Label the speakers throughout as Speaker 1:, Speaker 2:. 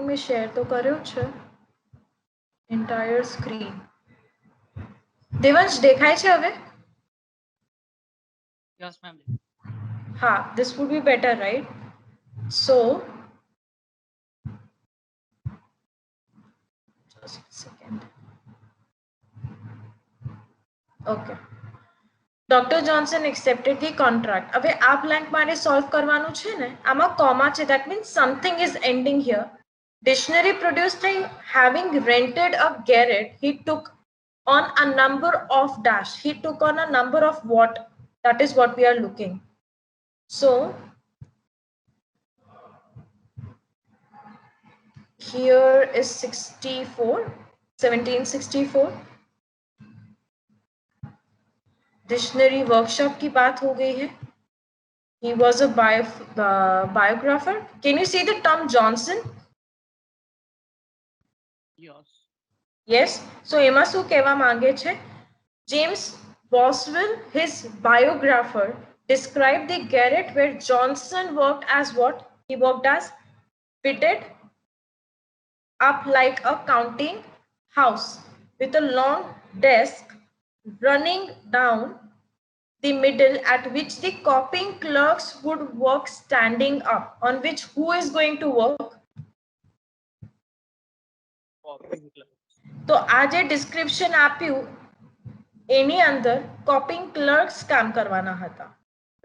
Speaker 1: મેં શેર તો કર્યો છે એન્ટાયર સ્ક્રીન. દેવાંશ દેખાય છે હવે?
Speaker 2: Yes, ma'am.
Speaker 1: હા, this would be better, right? So just a second. Okay. Dr. Johnson accepted the contract. હવે આ blank મારે solve કરવાનું છે ને, આમાં comma છે, that means something is ending here. Dictionary produced થઈ, having rented a garret, he took on a number of dash. He took on a number of what? That is what we are looking. So here is 1764. Dictionary workshop की बात हो गई है. He was a biographer. Can you see the term Johnson?
Speaker 2: Yes.
Speaker 1: Yes. So એમાં શું કહેવા માંગે છે? James Boswell, his biographer, described the garret where Johnson worked as what? He worked as fitted up like a counting house with a long desk running down the middle at which the copying clerks would work standing up, on which who is going to work? તો આ જે description આપ્યું એની અંદર coping ક્લર્ક્સ કામ કરવાના હતા,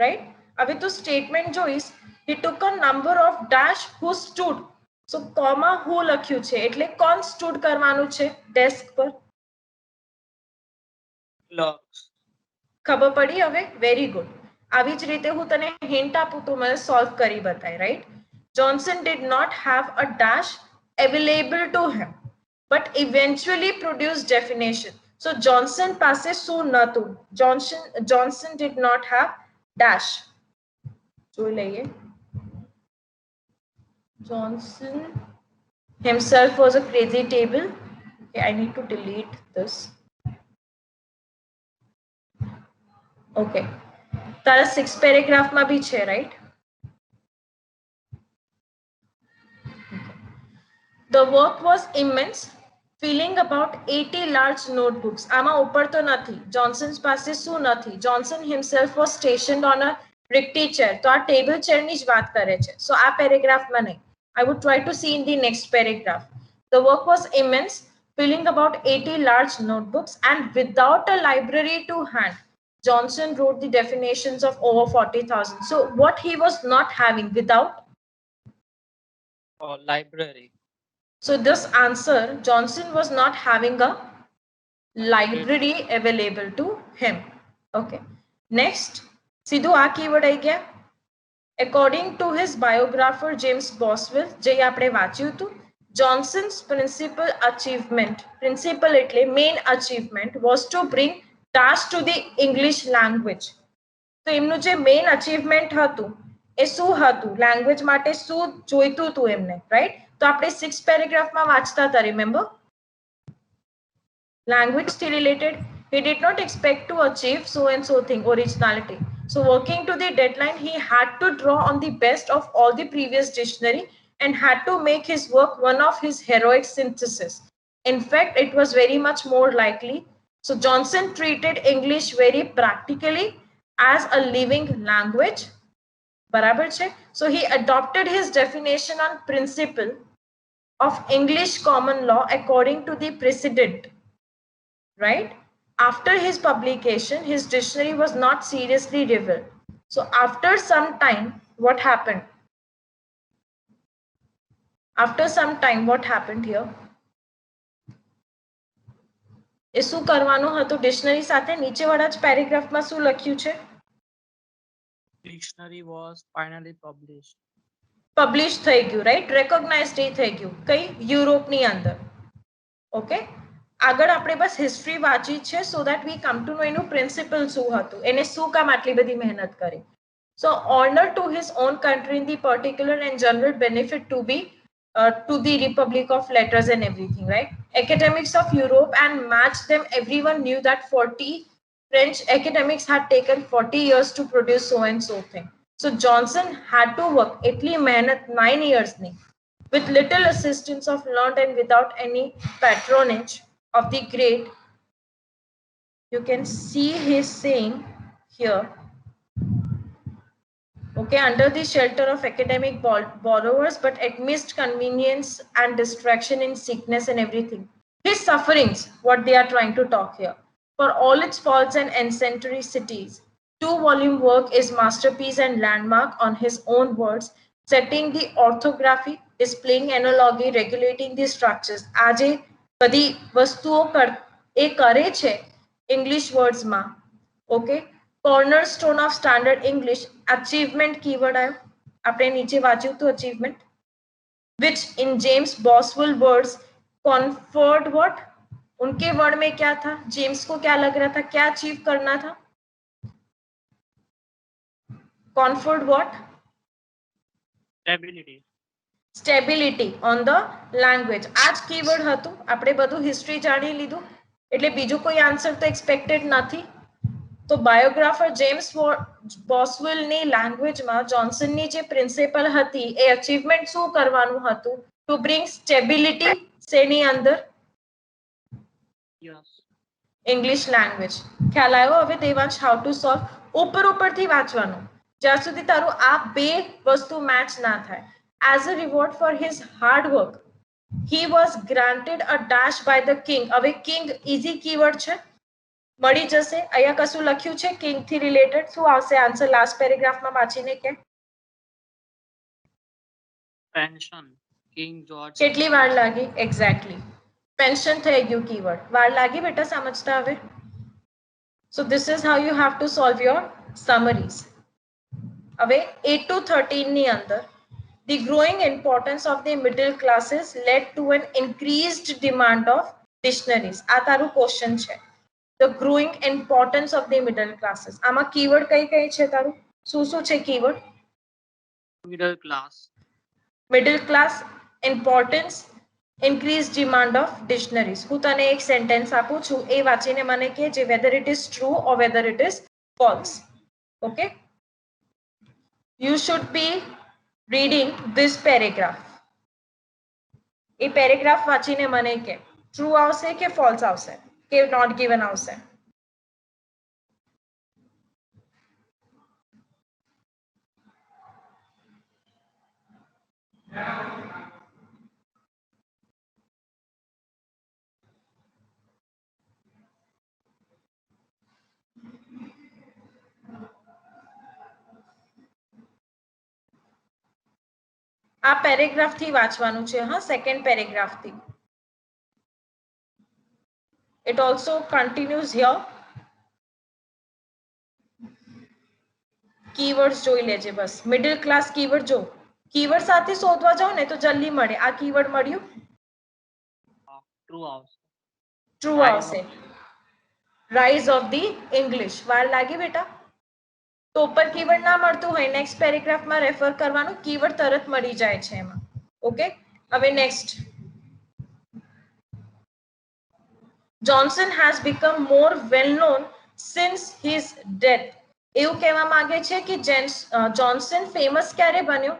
Speaker 1: right? હવે તો સ્ટેટમેન્ટ જોઈશ, he took a number of dash who stood. So comma who લખ્યું છે એટલે કોણ સ્ટૂડ કરવાનું છે ડેસ્ક પર?
Speaker 2: Clerks.
Speaker 1: ખબર પડી હવે? Very good. આવી જ રીતે હું તને હિન્ટ આપું તો મને સોલ્વ કરી બતાય, right? Johnson did not have a dash available to him, but eventually produced definition. So Johnson પાસે શું નતું? Johnson did not have dash. જોઈ લઈએ. Johnson himself was a crazy table. Okay, I need to delete this. Okay. તારા 6 paragraph માં બી છે, right? The work was immense, filling about 80 large notebooks. આમાં ઉપર તો નથી. Johnson's પાસે શું નથી? Johnson himself was stationed on a rickety chair. તો આ ટેબલ ચેરની જ વાત કરે છે. So આ પેરેગ્રાફમાં નહીં. I would try to see in the next paragraph. The work was immense, filling about 80 large notebooks, and without a library to hand, Johnson wrote the definitions of over 40,000. So what he was not having without?
Speaker 2: Library.
Speaker 1: So this answer, Johnson was not having a library available to him. Okay. Next, સીધું આ keyword આવી ગયા. According to his biographer James Boswell, જે આપણે વાંચ્યું હતું, Johnson's principal એટલે main achievement was to bring dash to the English language. તો એમનું જે main achievement હતું એ શું હતું? લેંગ્વેજ માટે શું જોઈતું હતું એમને, રાઈટ? તો આપણે 6 પેરેગ્રાફમાં વાંચતા હતા, remember? Language still related. He did not expect to achieve so and so thing, originality. So working to the deadline, he had to draw on the best of all the previous dictionary and had to make his work one of his heroic synthesis. In fact, it was very much more likely. So Johnson treated English very practically as a living language. બરાબર છે? So he adopted his definition on principle of English common law according to the precedent. Right? After his publication, his dictionary was not seriously revealed. So after some time, what happened? After some time, what happened here? એ શું કરવાનું હતું dictionary સાથે? નીચેવાળા જ પેરેગ્રાફમાં શું લખ્યું છે?
Speaker 2: Dictionary was finally published.
Speaker 1: Publish થઈ ગયું, રાઈટ? રેકોગ્નાઇઝડ થઈ ગયું. કઈ? યુરોપની અંદર. ઓકે? આગળ આપણે બસ હિસ્ટ્રી વાંચી છે so that we come to નો એનું પ્રિન્સિપલ શું હતું, એને શું કામ આટલી બધી મહેનત કરી. So honour to his own country in the particular and general benefit to be to the Republic of Letters and everything, right? Academics of Europe and matched them. Everyone knew that 40 French academics had taken 40 years to produce so and so thing. So Johnson had to work એટલી મહેનત 9 years ની. with little assistance of learned and without any patronage of the great. You can see his saying here, okay, under the shelter of academic borrowers, but amidst convenience and distraction in sickness and everything. His sufferings, what they are trying to talk here. For all its faults and eccentricities, two-volume work is masterpiece and landmark on his own words, setting the orthography, displaying analogy, regulating the structures. આજે બધી વસ્તુઓ એ કરે છે English વર્ડ્સમાં. Okay, cornerstone of standard English, achievement keyword आयो, આપણે નીચે વાંચ્યું તો achievement, which in James Boswell words conferred what, उनके वर्ड में क्या था, जेम्स को क्या लग रहा था, क्या अचीव करना था, conferred what,
Speaker 2: Stability.
Speaker 1: Stability on the language. આ જ કીવર્ડ હતું. આપણે બધું હિસ્ટ્રી જાણી લીધું એટલે બીજું કોઈ આન્સર તો એક્સપેક્ટેડ નથી. તો બાયોગ્રાફર જેમ્સ બોસવેલની લેંગ્વેજમાં જોન્સનની જે પ્રિન્સિપલ હતી એ અચીવમેન્ટ શું કરવાનું હતું, ટુ બ્રિંગ સ્ટેબિલિટી શેની અંદર,
Speaker 2: Yes.
Speaker 1: English language. ખ્યાલ આવ્યો હવે દેવાંશ, હાઉ ટુ સોલ્વ? ઉપરથી વાંચવાનું જ્યાં સુધી તારું આ બે વસ્તુ મેચ ના થાય. As a reward for his hard work, he was granted a dash by the king. હવે king easy keyword છે, મળી જશે. અહીંયા કશું લખ્યું છે king થી રિલેટેડ? શું આવશે આન્સર લાસ્ટ પેરેગ્રાફમાં વાંચીને કે?
Speaker 2: Pension. King George.
Speaker 1: કેટલી વાર લાગી? એક્ઝેક્ટલી, પેન્શન થઈ ગયું કીવર્ડ. વાર લાગી બેટા સમજતા હવે? So this is how you have to solve your summaries. હવે 8 to 13 ની અંદર the growing importance of the middle classes led to an increased demand of dictionaries. આ તારું ક્વેશ્ચન છે. The growing importance of the middle classes. આમાં keyword કઈ છે તારું? શું છે keyword?
Speaker 2: Middle class.
Speaker 1: Middle class, importance, increased demand of dictionaries. હું તને એક સેન્ટેન્સ આપું છું, એ વાંચીને મને કહેજે whether it is true or whether it is false. Okay? You should be reading this paragraph. A paragraph વાંચીને મને કે ટ્રુ આવશે કે ફોલ્સ આવશે કે નોટ ગિવન આવશે. આ પેરેગ્રાફ થી વાંચવાનું છે, હા, સેકન્ડ પેરેગ્રાફ થી. It also continues here. Keywords જોઈ લેજે બસ. મિડલ ક્લાસ કીવર્ડ જો, કીવર્ડ સાથે શોધવા જાવ ને તો જલ્દી મળે. આ કીવર્ડ મળ્યું,
Speaker 2: True આવશે.
Speaker 1: ટ્રુ આવશે. Rise of the English. વાર લાગી બેટા? તો ઉપર કીવર્ડ ના મળતું હોય નેક્સ્ટ પેરેગ્રાફમાં રેફર કરવાનું, કીવર્ડ તરત મળી જાય છે એમાં. ઓકે, હવે next. Johnson has become more well known since his death. એવું કહેવા માંગે છે કે જોન્સન ફેમસ ક્યારે બન્યો?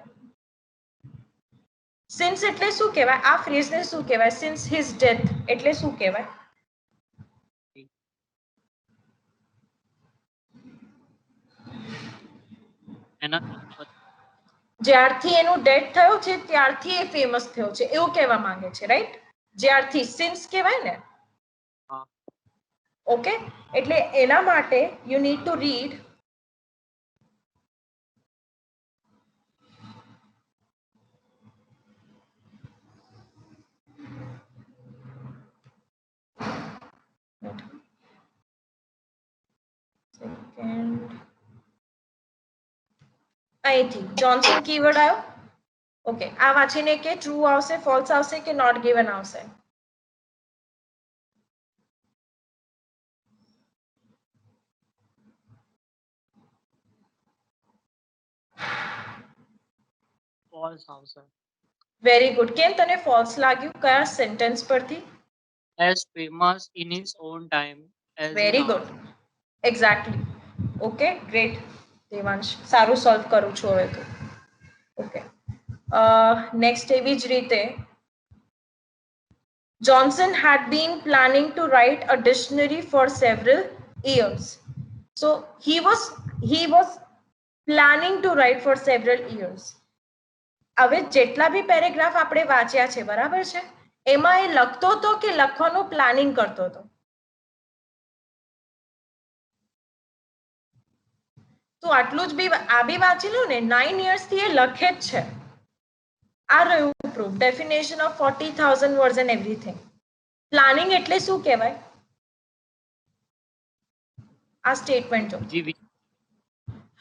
Speaker 1: સિન્સ એટલે શું કહેવાય? આ ફ્રેઝને શું કહેવાય? સિન્સ હિઝ ડેથ એટલે શું કહેવાય? જ્યારથી એનું ડેથ થયો છે ત્યારથી એ ફેમસ થયો છે એવું કહેવા માંગે છે, રાઈટ? જ્યારથી સિન્સ કહેવાય ને. ઓકે, એટલે એના માટે યુ નીડ ટુ રીડ અહીંથી જોન્સન કીવર્ડ આવ્યો. ઓકે, આ વાંચીને કે ટ્રુ આવશે, ફોલ્સ આવશે કે નોટ ગિવન આવશે?
Speaker 2: ફોલ્સ આવશે.
Speaker 1: Very good. કેમ તને ફોલ્સ લાગ્યું? કયા સેન્ટેન્સ પરથી?
Speaker 2: As famous in his own time as
Speaker 1: very good, exactly. Okay, great Devansh, સારું સોલ્વ કરું છું હવે તો. ઓકે, નેક્સ્ટ એવી જ રીતે Johnson had been planning to write a dictionary for several years. So he was planning to write for several years. હવે જેટલા બી પેરેગ્રાફ આપણે વાંચ્યા છે બરાબર છે એમાં એ લખતો હતો કે લખવાનું પ્લાનિંગ કરતો હતો? તો આટલું જ બી આ બી વાંચી લો ને, 9 years થી એ લખે જ છે. આ રહ્યું proof, definition of 40,000 words and everything. Planning એટલે શું કહેવાય? આ સ્ટેટમેન્ટ જો.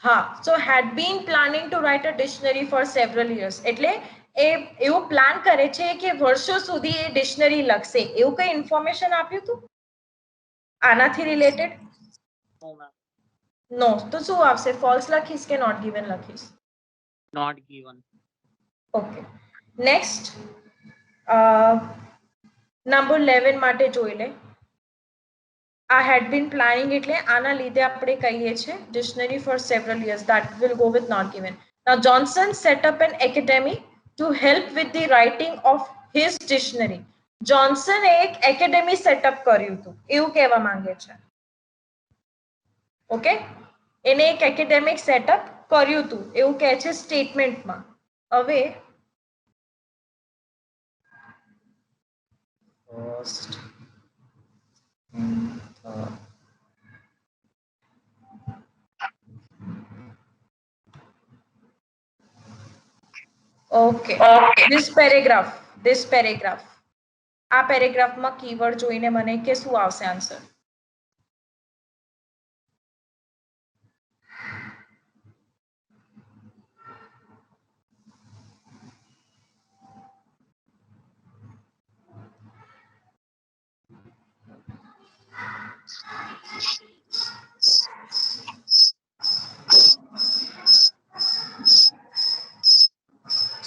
Speaker 1: હા, સો had been planning to write a dictionary for several years. એટલે એ એવું પ્લાન કરે છે કે વર્ષો સુધી એ ડિક્શનરી લખશે. એવું કઈ ઇન્ફોર્મેશન આપ્યું હતું આનાથી રિલેટેડ? નો. તો શું આવશે? ફોલ્સ લખીશ કે નોટ ગિવન લખીશ?
Speaker 2: Not given.
Speaker 1: Okay, next number 11 માટે જોઈ લે. I had been planning એટલે આના લીધે આપણે કહીએ છીએ dictionary for several years. That will go with not given. Now Johnson set up an academy to help with the writing of his dictionary. Johnson એક academy setup કર્યું હતું એવું કહેવા માંગે છે. ઓકે, એને એક academic setup કર્યું હતું એવું કહે છે સ્ટેટમેન્ટમાં. હવે first okay, this paragraph આ પેરેગ્રાફમાં કીવર્ડ જોઈને મને કે શું આવશે આન્સર?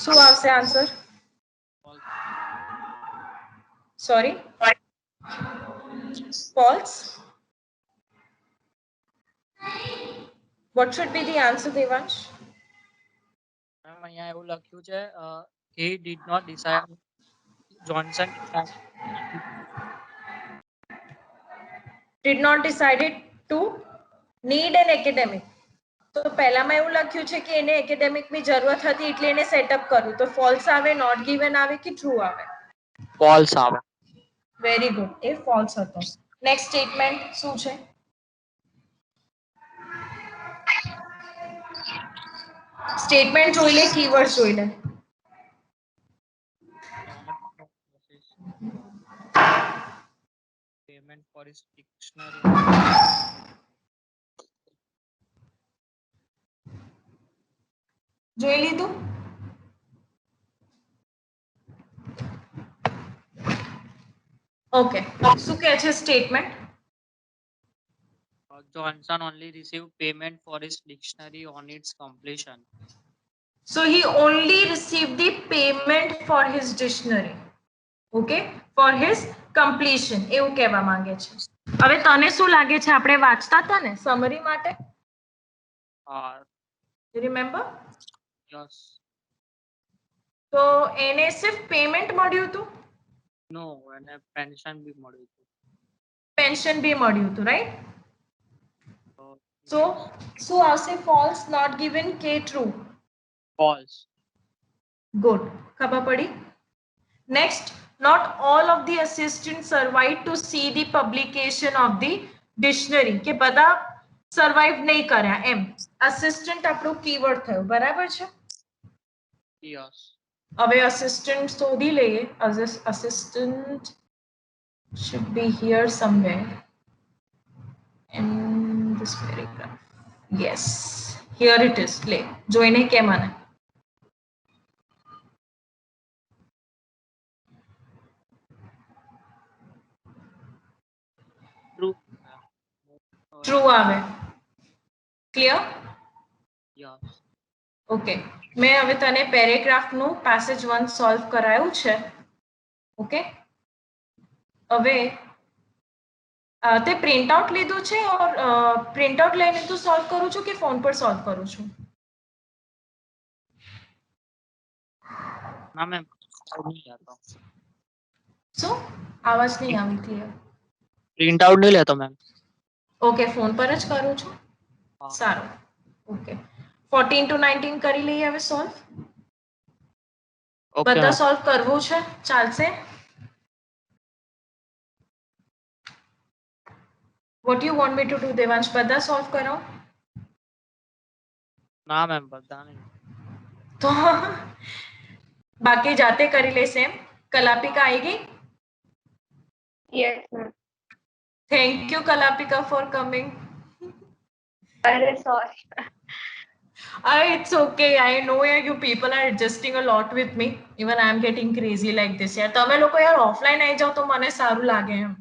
Speaker 1: શું આવશે answer? Sorry, false. What should be the answer, Devansh?
Speaker 2: અહીંયા એવું લખ્યું છે he did not decide. Johnson
Speaker 1: did not decided to need an academic. તો પહેલામાં એવું લખ્યું છે કે એને એકેડેમિકની જરૂરત હતી એટલે એને સેટઅપ કર્યું. તો ફોલ્સ આવે, નોટ ગિવન આવે કે ટ્રુ આવે?
Speaker 2: ફોલ્સ આવે.
Speaker 1: વેરી ગુડ, એ ફોલ્સ હતો. નેક્સ્ટ સ્ટેટમેન્ટ શું છે? સ્ટેટમેન્ટ જોઈ લે, કીવર્ડ જોઈ લે.
Speaker 2: Payment for his dictionary.
Speaker 1: જોઈ લીધું? ઓકે, શું કહે છે statement?
Speaker 2: Johnson only received payment for his dictionary on its completion.
Speaker 1: So he only received the payment for his dictionary. Okay, for his completion એવું કહેવા માંગે છે. હવે તને શું લાગે છે આપણે વાંચતા હતા ને સમરી માટે? You remember?
Speaker 2: Yes.
Speaker 1: તો એને સિર્ફ પેમેન્ટ મળ્યું હતું?
Speaker 2: નો, એને પેન્શન બી મળ્યું હતું.
Speaker 1: પેન્શન બી મળ્યું હતું, રાઈટ? So શું આવશે? ફોલ્સ, નોટ ગિવન કે ટ્રુ?
Speaker 2: ફોલ્સ.
Speaker 1: ગુડ, ખબર પડી. Next, not all of the assistants survived to see the publication of the dictionary. કે બધા સર્વાઈવ નહીં કર્યા એમ. અસિસ્ટન્ટ આપણું કીવર્ડ થયું, બરાબર છે?
Speaker 2: યસ.
Speaker 1: હવે અસિસ્ટન્ટ શોધી લઈએ. Assistant should be here somewhere in this paragraph. Yes, here it is. લે જોઈને કે મને ટ્રુ આવે. ક્લિયર?
Speaker 2: યસ.
Speaker 1: ઓકે, મેં હવે તને પેરેગ્રાફનું પેસેજ 1 સોલ્વ કરાયું છે. ઓકે, હવે તે પ્રિન્ટ આઉટ લીધું છે ઓર પ્રિન્ટ આઉટ લઈને તું સોલ્વ કરું છું કે ફોન પર સોલ્વ કરું છું?
Speaker 2: हाँ मैम, नहीं आता।
Speaker 1: શું આવાજ નહીં આવી ક્લિયર?
Speaker 2: પ્રિન્ટ આઉટ નહીં લેતો મેમ.
Speaker 1: ઓકે, ફોન પર જ કરું છું.
Speaker 2: હા.
Speaker 1: સારું. ઓકે, 14 to 19 કરી લઈએ હવે સોલ્વ.
Speaker 2: ઓકે
Speaker 1: બધા
Speaker 2: મેમ.
Speaker 1: સોલ્વ કરવું છે? ચાલશે? What you want me to do, Devansh? બધા સોલ્વ કરો?
Speaker 2: ના મેમ, બધા નહીં.
Speaker 1: તો બાકી જાતે કરી લેશે એમ? કલાપિકા આવી ગઈ?
Speaker 3: Yes, ma'am.
Speaker 1: Thank you, Kalapika, for coming.
Speaker 3: Very sorry.
Speaker 1: It's okay. I know you people are adjusting a lot with me. Even I am getting crazy like this. યાર તમે લોકો યાર ઓફલાઈન આવી જાવ તો મને સારું લાગે એમ.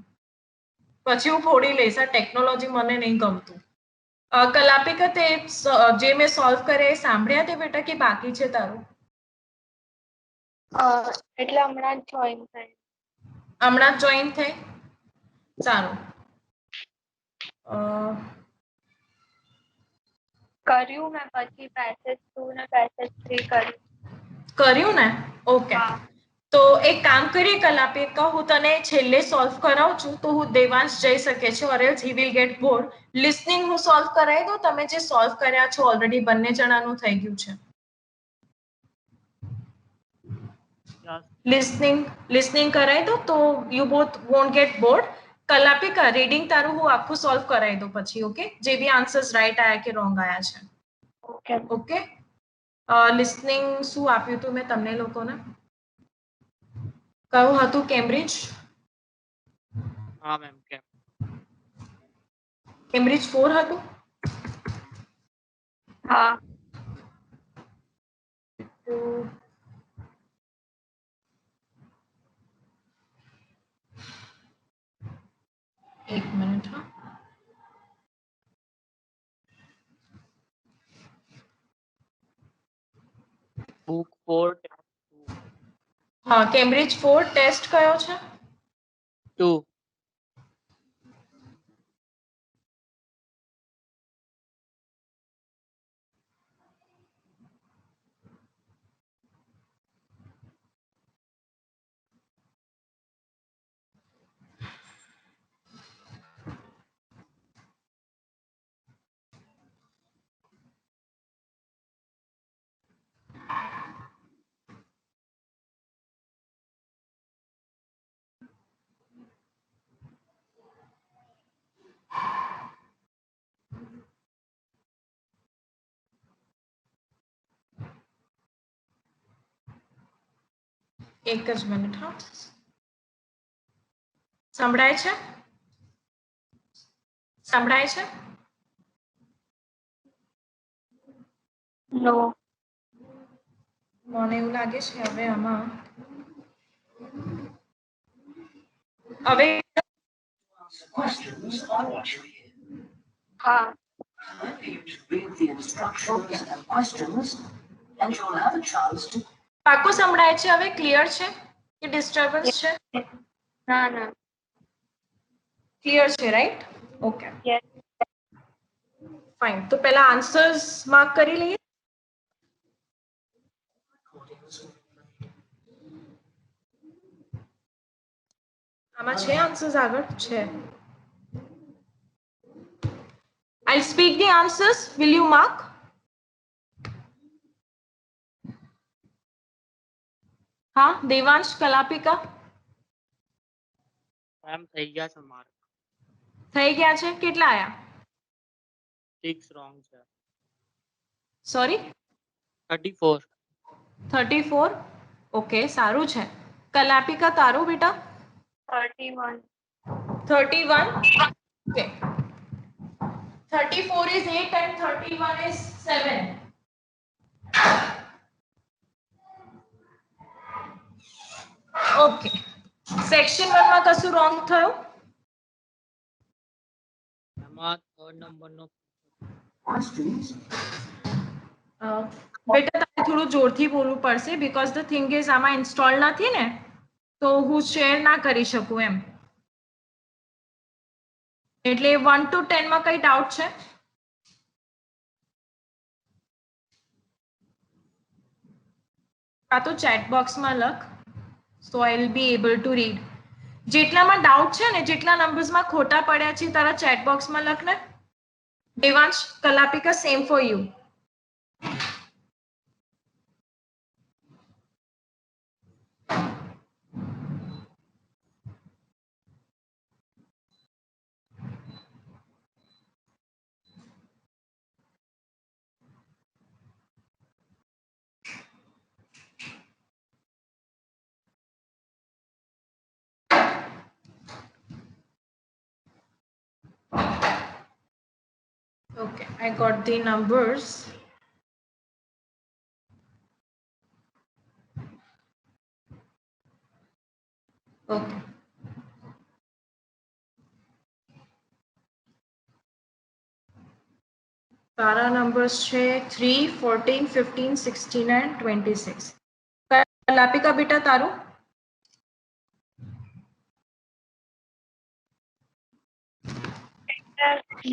Speaker 1: પછી હું ફોડી લઈશ. આ ટેકનોલોજી મને નહીં ગમતું. કલાપિકા તે જે મેં સોલ્વ કરે એ સાંભળ્યા તે બેટા કે બાકી છે તારું?
Speaker 3: એટલે હમણાં જ જોઈન થઈ.
Speaker 1: હમણાં જ જોઈન થઈ? સારું.
Speaker 3: કર્યું મેં, પછી પેસેજ 2 ને પેસેજ 3 કર્યું.
Speaker 1: કર્યું ને? ઓકે. તો એક કામ કરીએ કલાપિકા, હું તને છેલ્લે સોલ્વ કરાવું છું તો હું દેવાંશ જઈ શકે છે, or else he will get board. Listening હું સોલ્વ કરાવી દઉં? તમે જે સોલ્વ કર્યા છો ઓલરેડી બંને જણાનું થઈ ગયું છે. લિસનિંગ કરાવી દો તો you both won't get bored. Kalapika, reading તારું હું આખું સોલ્વ કરાવી દઉં પછી. ઓકે, જે બી આન્સર્સ રાઈટ આયા કે રોંગ આયા છે.
Speaker 3: ઓકે.
Speaker 1: ઓકે. લિસનિંગ શું આપ્યું હતું મેં તમને લોકોને? કયું હતું? કેમ્બ્રિજ?
Speaker 2: હા મેમ.
Speaker 1: કેમ્બ્રિજ 4 હતું?
Speaker 3: હા.
Speaker 1: એક મિનિટ. હા,
Speaker 2: બુક 4
Speaker 1: હા, કેમ્બ્રિજ 4 ટેસ્ટ કયો છે?
Speaker 2: 2.
Speaker 1: એક જ મિનિટ. હા, સંભળાય છે? સંભળાય છે?
Speaker 3: નો.
Speaker 1: મને એવું લાગે છે હવે આમાં હવે
Speaker 4: Questions on what you hear.
Speaker 3: હા.
Speaker 4: Allow you to read the instructions and questions, and you'll have a chance to.
Speaker 1: પાકું સંભળાય છે હવે? ક્લિયર છે કે ડિસ્ટર્બન્સ છે?
Speaker 3: ના ના.
Speaker 1: ક્લિયર છે, રાઈટ? Okay,
Speaker 3: yes.
Speaker 1: ફાઇન. તો પહેલા આન્સર્સ માર્ક કરી લઈએ. આમાં છે આન્સર્સ આગળ? છે. I'll speak the answers. Will you mark? હા, દેવાંશ, કલાપિકા
Speaker 2: મેમ થઈ ગયા છે માર્ક.
Speaker 1: થઈ ગયા છે? કેટલા આયા?
Speaker 2: 6 રોંગ છે.
Speaker 1: સોરી?
Speaker 2: 34.
Speaker 1: 34. ઓકે, સારું છે. કલાપિકા, તારું બેટા?
Speaker 3: 31.
Speaker 1: 31. Okay. 34 is 8 and 31 is 7. Okay. Section 1 માં કશું રોંગ થયું?
Speaker 2: એમાં 3rd નંબરનો
Speaker 4: Questions.
Speaker 1: બેટા તારે થોડું જોરથી બોલવું પડશે બીકોઝ ધ થિંગ ઇઝ આમાં ઇન્સ્ટોલ નથી ને, તો હું શેર ના કરી શકું એમ. એટલે 1 to 10 માં કઈ ડાઉટ છે? કા તો ચેટ બોક્સમાં લખ, so I will be able to read. જેટલામાં ડાઉટ છે ને, જેટલા નંબર્સમાં ખોટા પડ્યા છે તારા ચેટ બોક્સમાં લખ ને. Devansh, Kalapika, same for you. Okay, I got the numbers. Okay. તારા numbers છે 3, 14, 15, 16 and 26. કલાપિકા બેટા તારું?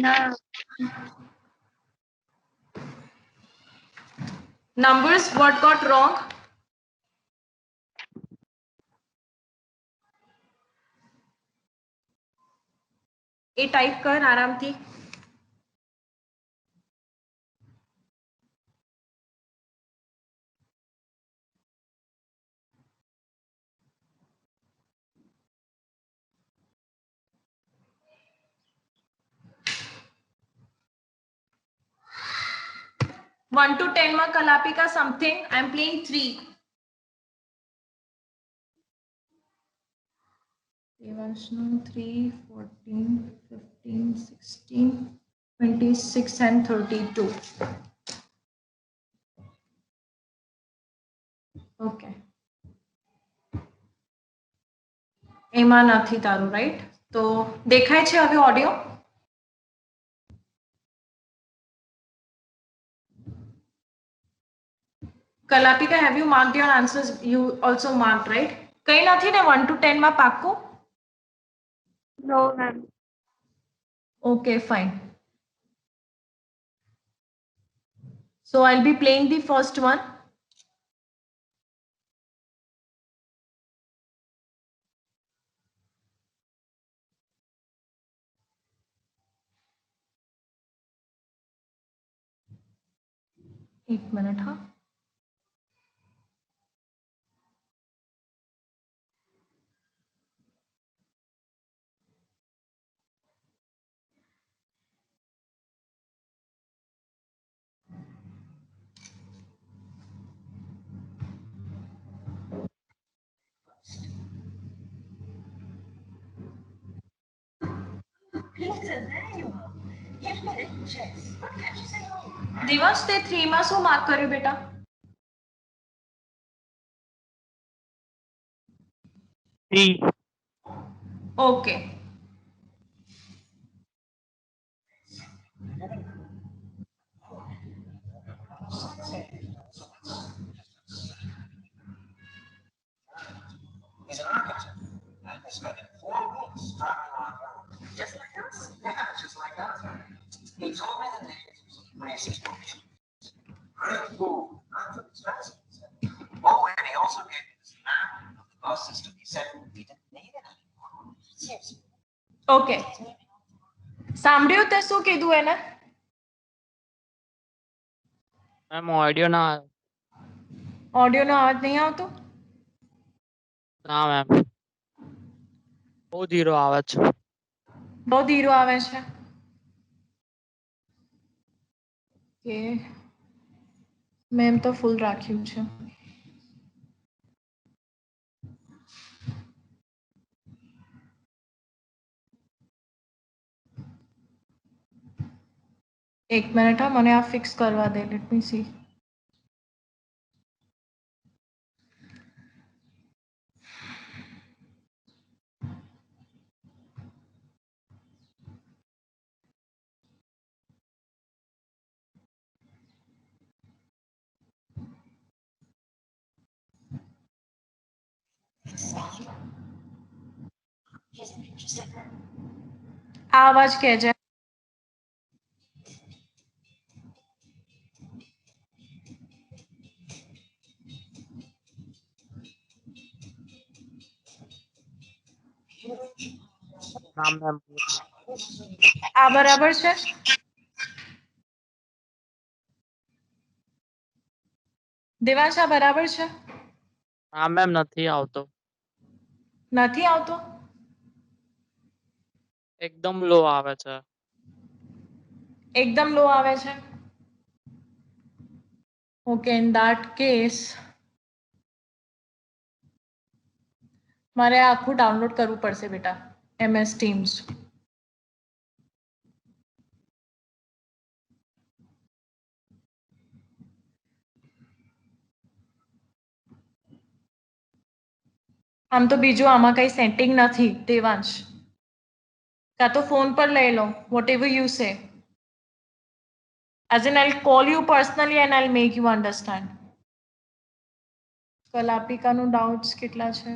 Speaker 3: No.
Speaker 1: Numbers, what got wrong? A type કર આરામથી. One to 10 માં કલાપિકા something. I'm playing 3. Devanshnu 3, 14, 15, 16, 26 and 32. Okay. એમાં નથી તારું, રાઈટ? તો દેખાય છે હવે audio? Kalapika, have you marked your answers? You also marked, right? કઈ નથી ને 1 to 10 માં પાક્કું?
Speaker 3: No, ma'am.
Speaker 1: Okay, fine. So I'll be playing the first one. एक minute, हाँ. दिवस ते 3 માં શું માર્ક કર્યું બેટા? Okay.
Speaker 4: He's an architect. He's spent 4 weeks traveling around Europe. Just like us? Yeah, just like us. He told me the names of some places to visit. Great food, not too expensive. Oh, and he also gave me this map of the bus system. He said we didn't need it anymore. Seriously.
Speaker 1: Okay. સાંભળ્યું તે શું કીધું એને?
Speaker 2: Ma'am audio ના આવ્યો.
Speaker 1: ઓડિયોનો અવાજ નહીં આવતો?
Speaker 2: ના મેમ, બહુ ધીરો આવે છે.
Speaker 1: બહુ ધીરો આવે છે. કે મેં તો ફૂલ રાખ્યું છે. એક મિનિટ, હા, મને આ ફિક્સ કરવા દે. Let me C. આ અવાજ કહેજે.
Speaker 2: ના મેમ
Speaker 1: આ બરાબર છે? દેવાંશ આ બરાબર છે?
Speaker 2: હા મેમ નથી આવતો,
Speaker 1: નથી આવતો?
Speaker 2: એકદમ લો આવે છે.
Speaker 1: એકદમ લો આવે છે? Okay, in that case મારે આ આખું ડાઉનલોડ કરવું પડશે બેટા, MS Teams. આમ તો બીજું આમાં કઈ સેટિંગ નથી દેવાંશ, કાં તો ફોન પર લઈ લો, whatever you say. As in I'll call you personally and I'll make you understand. કલાપિકાનું ડાઉટ્સ કેટલા છે?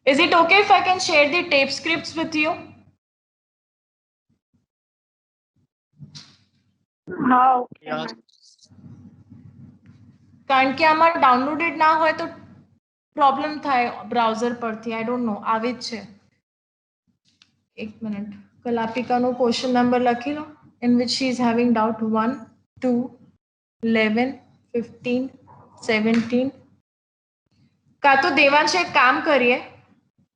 Speaker 1: Is it okay if I can share the tape scripts with you?
Speaker 3: हाँ ओके
Speaker 2: Yes.
Speaker 3: मैम।
Speaker 1: કારણ કે આમાં ડાઉનલોડેડ ના હોય તો પ્રોબ્લેમ થાય બ્રાઉઝર પરથી, આઈ ડોન્ટ નો, આવી જ છે. એક મિનિટ, કલાપિકાનો ક્વેશ્ચન નંબર લખી લો, in which she is having doubt 1, 2, 11, 15, 17. કાં તો દેવાંશ એક કામ કરીએ,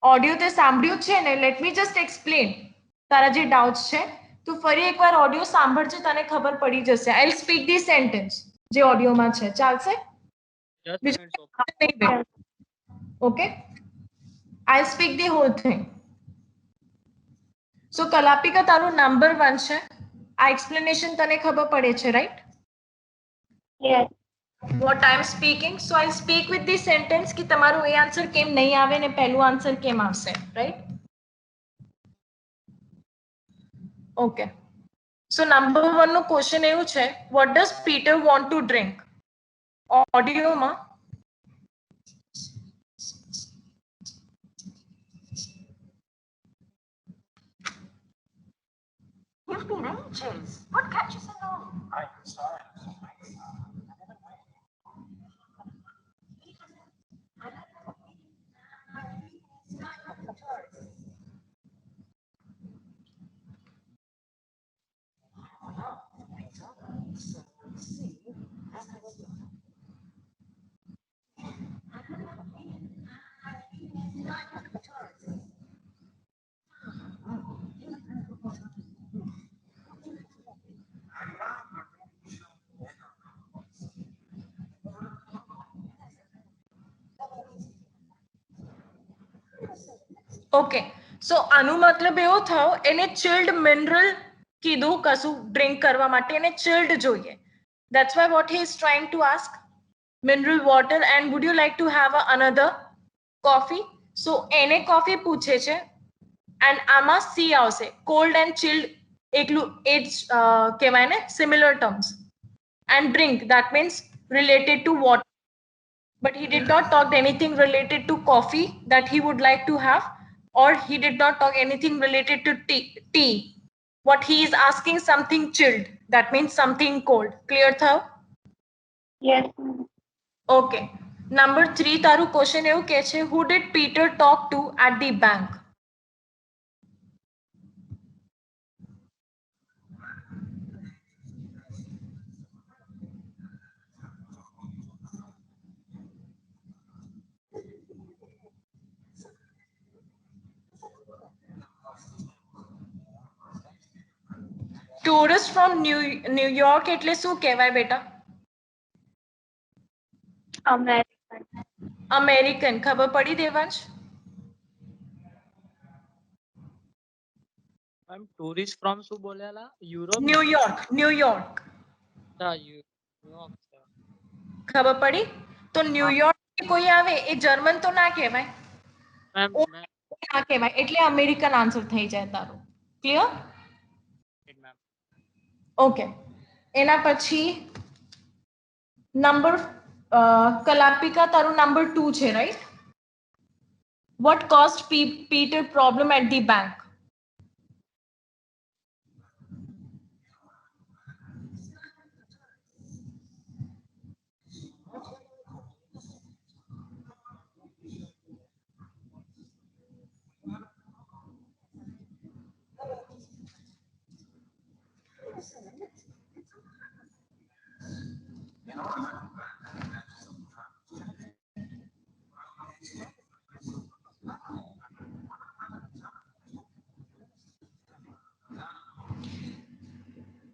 Speaker 1: ઓડિયો તે સાંભળ્યું છે ને, લેટ મી જસ્ટ એક્સપ્લેન તારા જે ડાઉટ્સ છે, તું ફરી એકવાર ઓડિયો સાંભળજે, તને ખબર પડી જશે. I will speak the sentence જે ઓડિયોમાં છે, ચાલશે?
Speaker 2: Yes,
Speaker 1: બીજું
Speaker 2: it's okay.
Speaker 1: Okay, I'll speak the whole thing. So કલાપિકા તારું નંબર 1 છે, આ એક્સપ્લેનેશન તને ખબર પડે છે, right?
Speaker 3: Yes
Speaker 1: What I am speaking, so I'll speak with the sentence कि તમારું એ આન્સર કેમ નહીં આવે ને પહેલું આન્સર કેમ આવશે, રાઈટ? ઓકે, સો નંબર 1 નું ક્વેશ્ચન એવું છે, what does Peter want to drink? ઓડિયોમાં
Speaker 4: You've been ages. What kept you so long? I'm sorry.
Speaker 1: Okay, so આનું મતલબ એવો થયો, એને ચિલ્ડ મિનરલ કીધું કશું ડ્રિંક કરવા માટે, એને ચિલ્ડ જોઈએ. That's why what he is trying to ask, mineral water and would you like to have another coffee? So એને coffee પૂછે છે, and આમાં C આવશે, cold and chilled એકલું એ જ કહેવાય ને, similar terms. And drink, that means related to water. But he did not talk anything related to coffee that he would like to have, or he did not talk anything related to tea. What he is asking, something chilled, that means something cold. Clear thao?
Speaker 3: Yes
Speaker 1: Okay, number 3 તારું question એવું કહે છે, who did Peter talk to at the bank? Tourist from New York એટલે શું કહેવાય બેટા?
Speaker 3: American
Speaker 1: American, ખબર પડી દેવાંશ?
Speaker 2: મેમ ટુરિસ્ટ ફ્રોમ શું બોલેલા? યુરોપ?
Speaker 1: ન્યુયોર્ક, ન્યુયોર્ક,
Speaker 2: હા યુરોપ છે.
Speaker 1: ખબર પડી? તો ન્યુયોર્ક કોઈ આવે એ જર્મન તો ના કહેવાય,
Speaker 2: મેમ
Speaker 1: ના કહેવાય, એટલે અમેરિકન આન્સર થઈ જાય તારો. ક્લિયર?
Speaker 2: મેમ
Speaker 1: ઓકે, એના પછી નંબર કલાપિકા તારું નંબર 2 છે, right? What caused Peter problem at the bank?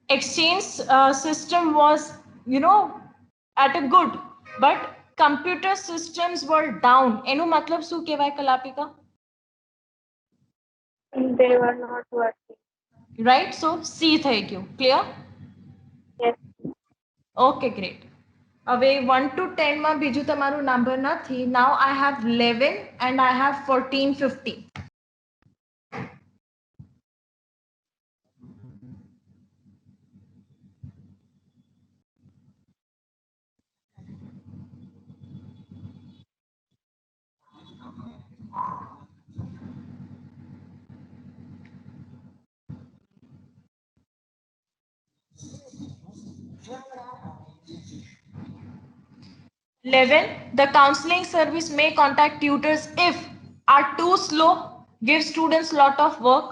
Speaker 1: Exchange system was, at a good, but computer systems were down. એનું મતલબ શું કહેવાય કલાપિકા?
Speaker 3: They were not working.
Speaker 1: Right? So C થઈ ગયું. Clear?
Speaker 3: Yes.
Speaker 1: Okay, great. હવે 1 to 10 માં બીજું તમારું નંબર નથી. Now I have 11 and I have 14, 15. The counseling service may contact tutors if are too slow, give students lot of work,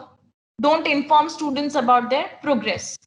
Speaker 1: don't inform students about their progress.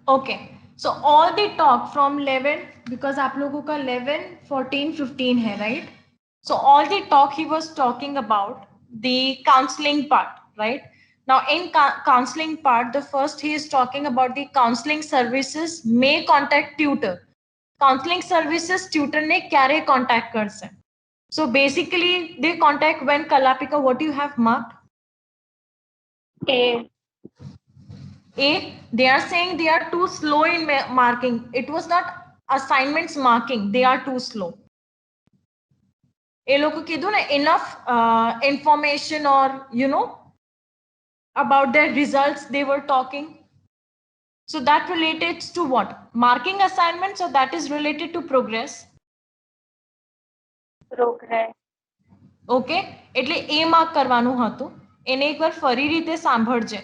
Speaker 1: Okay, so all the talk from 11, because आप लोगों का 11, 14, 15 है, right? So all the talk he was talking about the counseling part, right? Now in counseling part, the first he is talking about the counseling services may contact tutor. Counseling services tutor ने क्यारे contact कर से. So basically they contact when Kalapika, what do you have marked?
Speaker 3: A.
Speaker 1: They are saying they are too slow in marking. It was not assignments marking. They are too slow. એ લોકો કીધું ને enough information or about their results they were talking. So that related to what? Marking assignments, or that is related to progress?
Speaker 3: Progress.
Speaker 1: Okay, એટલે એ mark કરવાનું હતું. એને એકવાર ફરી રીતે સાંભળજે.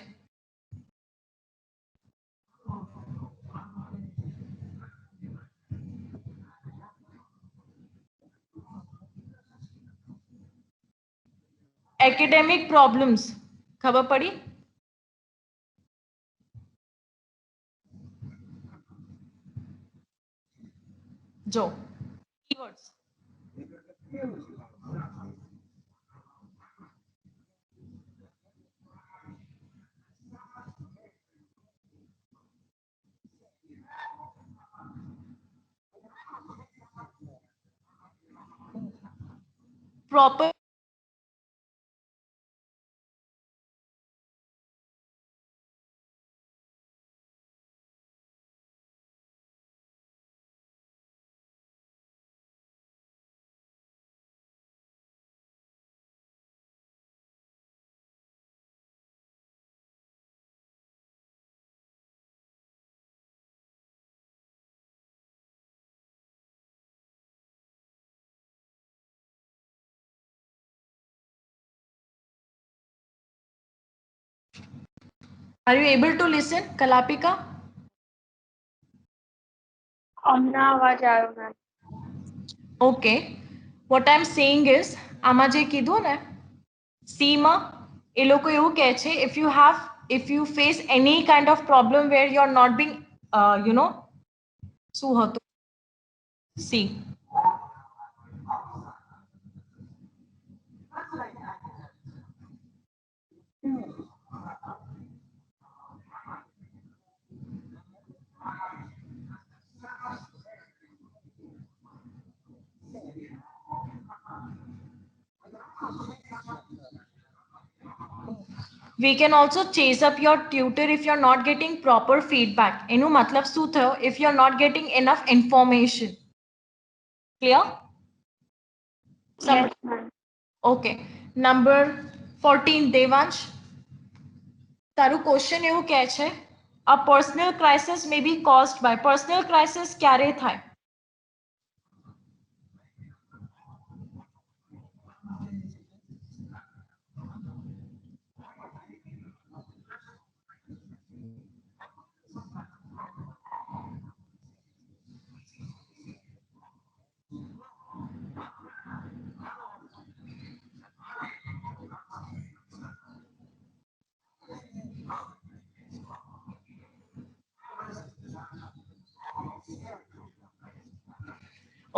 Speaker 1: Academic problems ખબર પડી? જો keywords. Proper Are you able to listen, Kalapika?
Speaker 3: હમણાં અવાજ આવ્યો ma'am.
Speaker 1: Okay. What I'm saying is, આમાં જે કીધું ને, C માં એ લોકો એવું કહે છે, if you face any kind of problem where you're not being, શું હતું? C. We can also chase up your tutor if you're not getting proper feedback. એનું મતલબ શું થયો? If you're not getting enough information. Clear?
Speaker 3: Yes ma'am.
Speaker 1: Okay. Number 14, Devansh. તારું question એવું કહે છે, a personal crisis may be caused by. Personal crisis ક્યારે થાય?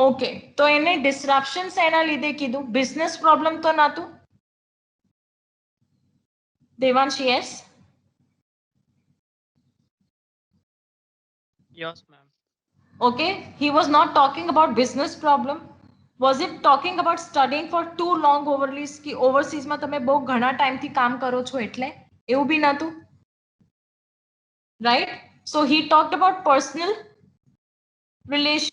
Speaker 1: ઓકે, તો એને ડિસ્ટ્રપ્શન્સ એના લીધે કીધું, બિઝનેસ પ્રોબ્લેમ તો નહોતું? Devansh, yes?
Speaker 2: Yes, ma'am.
Speaker 1: Okay, he was not talking about business problem. Was it talking about studying for too long overseas, कि overseas માં તમે બહુ ઘણા ટાઈમ થી કામ કરો છો એટલે? એવું બી નહોતું? Right? So he talked about personal relation.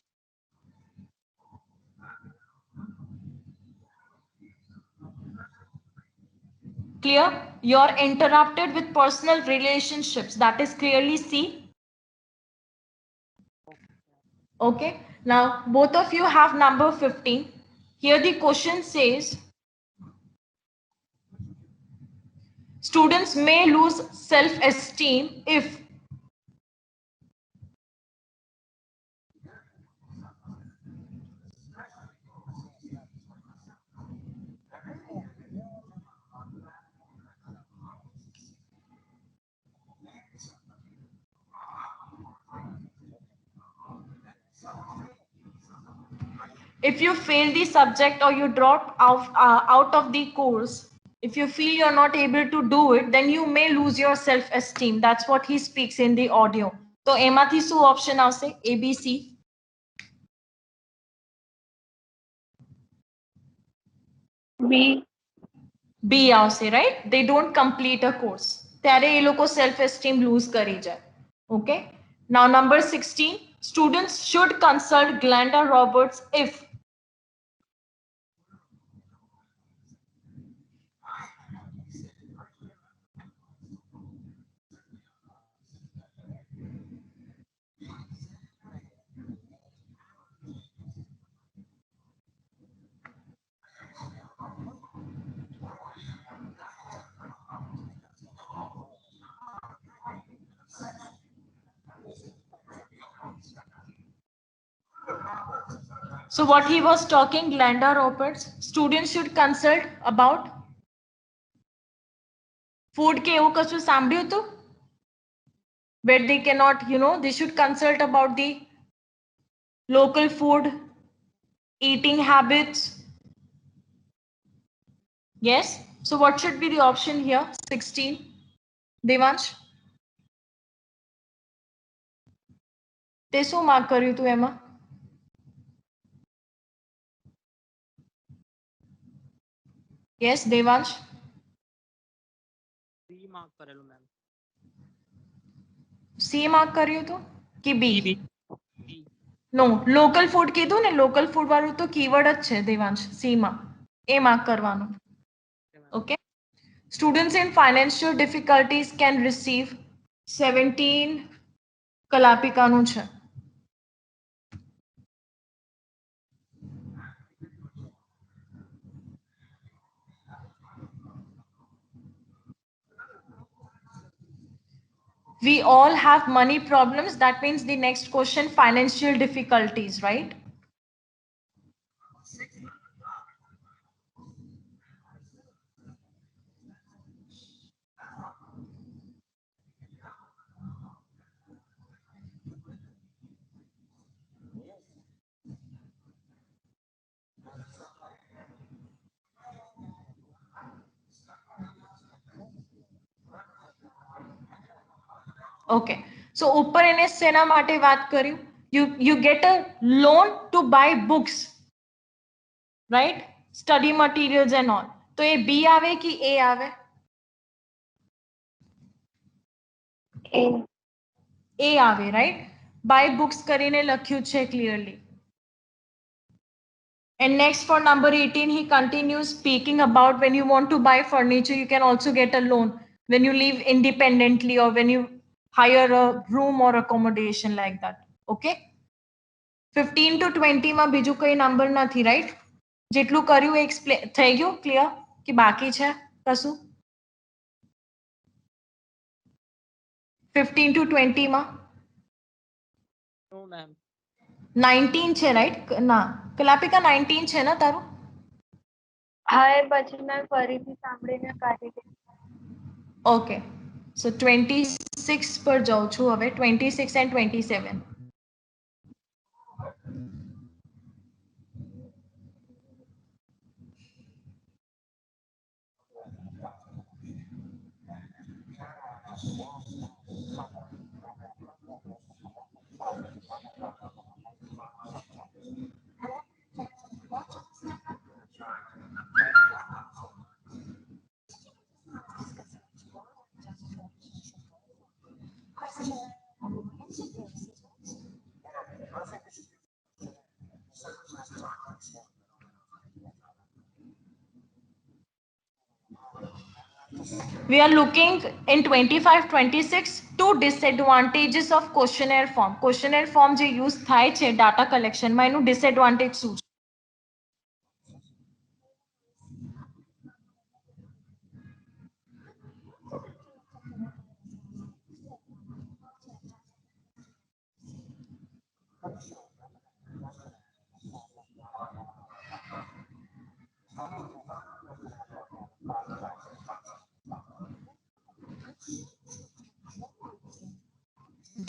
Speaker 1: Clear? You're interrupted with personal relationships. That is clearly C. Okay. Now, both of you have number 15. Here the question says, students may lose self-esteem if you fail the subject or you drop out of the course, if you feel you're not able to do it, then you may lose your self-esteem. That's what he speaks in the audio. So, એમાંથી શું option આવશે? A, B, C.
Speaker 3: B.
Speaker 1: B આવશે, right? They don't complete a course. ત્યારે એ લોકો self-esteem lose કરી જાય. Okay. Now, number 16, students should consult Glenda Roberts if So what he was talking, Glenda Roberts, students should consult about food કે એવું કશું સાંભળ્યું હતું? Where they cannot, they should consult about the local food, eating habits. Yes. So what should be the option here? 16. Devansh? તે શું mark કર્યું તું એમાં? Yes, Devansh?
Speaker 2: B mark કરેલું ma'am.
Speaker 1: C માર્ક કર્યું તું કે B?
Speaker 2: B.
Speaker 1: નો, local food કીધું ને, લોકલ ફૂડ વાળું તો કીવર્ડ જ છે દેવાંશ, C માં. એ માર્ક કરવાનું. Okay. Students in financial difficulties can receive 17. કલાપિકાનું છે. We all have money problems. That means the next question, financial difficulties, right? Okay, so ઉપર એને સેના માટે વાત કર્યું? You get a loan to buy books, right? Study materials and all. તો એ B આવે કે A આવે?
Speaker 3: A.
Speaker 1: A આવે, right? Buy books કરીને લખ્યું છે clearly. And next for number 18, he continues speaking about when you want to buy furniture, you can also get a loan when you live independently or when you hire a room or accommodation like that. Okay? 15 to 20 માં બીજું કઈ number નથી, right? જેટલું કર્યું એ explain થઈ ગયું clear કે બાકી છે કશું? 15 to 20 માં?
Speaker 2: No, ma'am.
Speaker 1: 19 છે, right? ના, કલાપિકા 19 છે ને તારું?
Speaker 3: હા એ પછી મેં ફરીથી સાંભળીને કાઢી દીધું.
Speaker 1: Okay. So 26 પર જાઉં છું હવે, 26 and 27. We are looking in 25-26 two disadvantages of questionnaire form. Questionnaire form જે use થાય છે data collection માં, એનું disadvantage શું છે?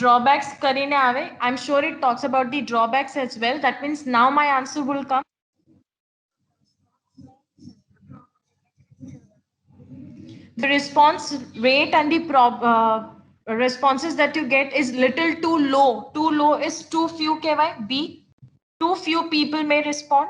Speaker 1: Drawbacks કરીને આવે. I'm sure it talks about the drawbacks as well. That means now my answer will come. The response rate and the responses that you get is little too low. Too low is too few kehvai. B. Too few people may respond.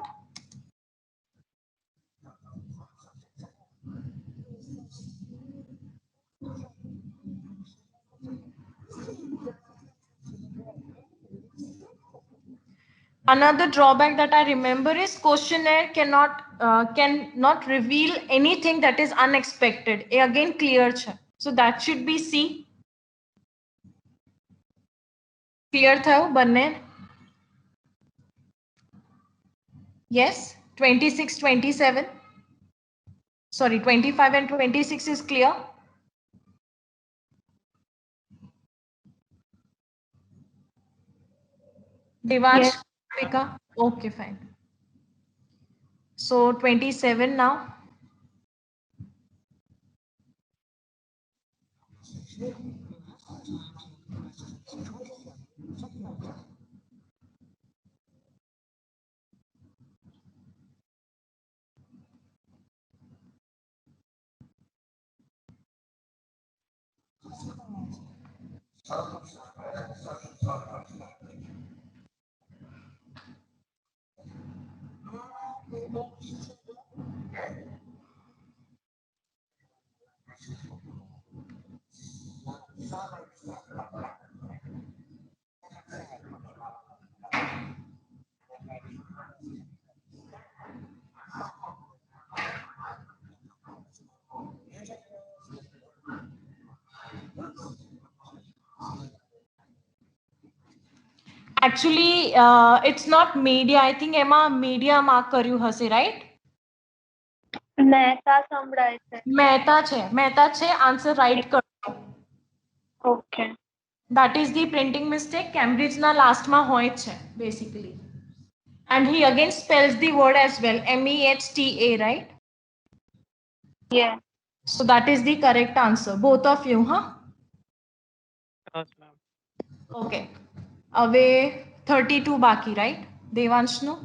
Speaker 1: Another drawback that I remember is questionnaire cannot reveal anything that is unexpected. Again clear છે. So that should be C. Clear થયું બંને? Yes, 26, 27. Sorry, 25 and 26 is clear. Devansh,
Speaker 3: Yes.
Speaker 1: Pika? Okay, fine. So 27 now. Actually, it's not media. I think Emma media mark કર્યું હશે, right?
Speaker 3: Mehta સંભળાય છે.
Speaker 1: મહેતા છે. Answer right કરો.
Speaker 3: Okay.
Speaker 1: That is the printing mistake. Cambridge na last માં હોય છે basically. And he again spells the word as well, MEHTA, right?
Speaker 3: Yeah.
Speaker 1: So that is the correct answer. Both of you, huh?
Speaker 2: Yes, ma'am.
Speaker 1: Okay. હવે 32 બાકી, right? દેવાંશનું.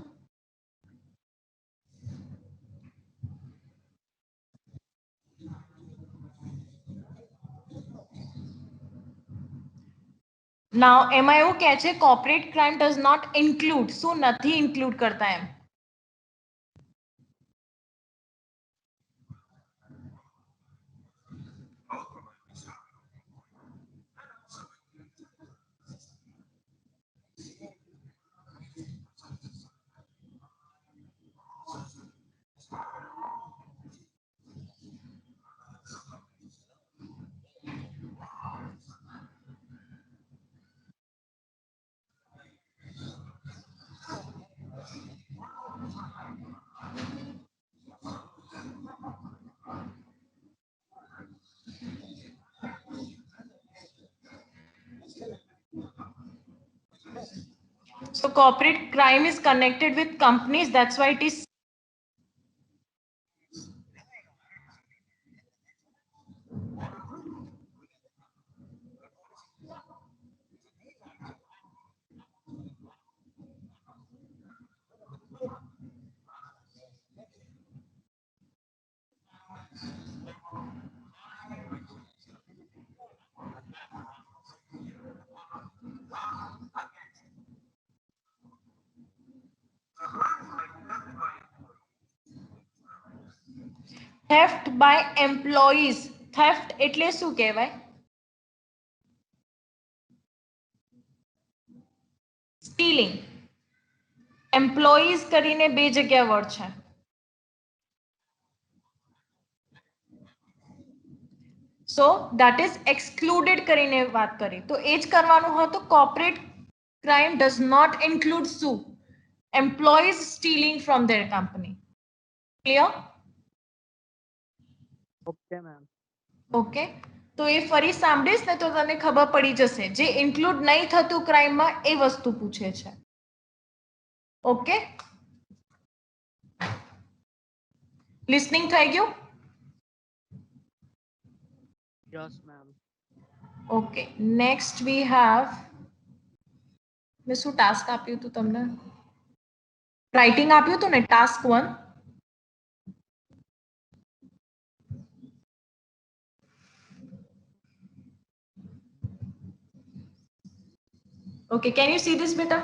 Speaker 1: Now, એમાં એવું કહે છે corporate crime does not include. શું નથી include કરતા એમ? So corporate crime is connected with companies. That's why it is. Theft by employees. Theft એટલે શું કહેવાય? Stealing. Employees કરીને બે જગ્યા વર્ડ છે. So that is excluded કરીને વાત કરી. તો એ જ કરવાનું હતું. Corporate crime does not include sue. Employees stealing from their company. Clear?
Speaker 2: Okay, ma'am.
Speaker 1: Okay, તો એ ફરી સાંભળીશ ને તો તને ખબર પડી જશે. જે ઇન્ક્લુડ નહીં થતું ક્રાઇમમાં એ વસ્તુ પૂછે છે. ઓકે, લિસનિંગ થઈ ગયું?
Speaker 2: Yes, ma'am.
Speaker 1: Okay, next we have. મેં શું ટાસ્ક આપ્યું હતું તમને? રાઇટિંગ આપ્યું હતું ને, task 1. Okay, can you see this, beta?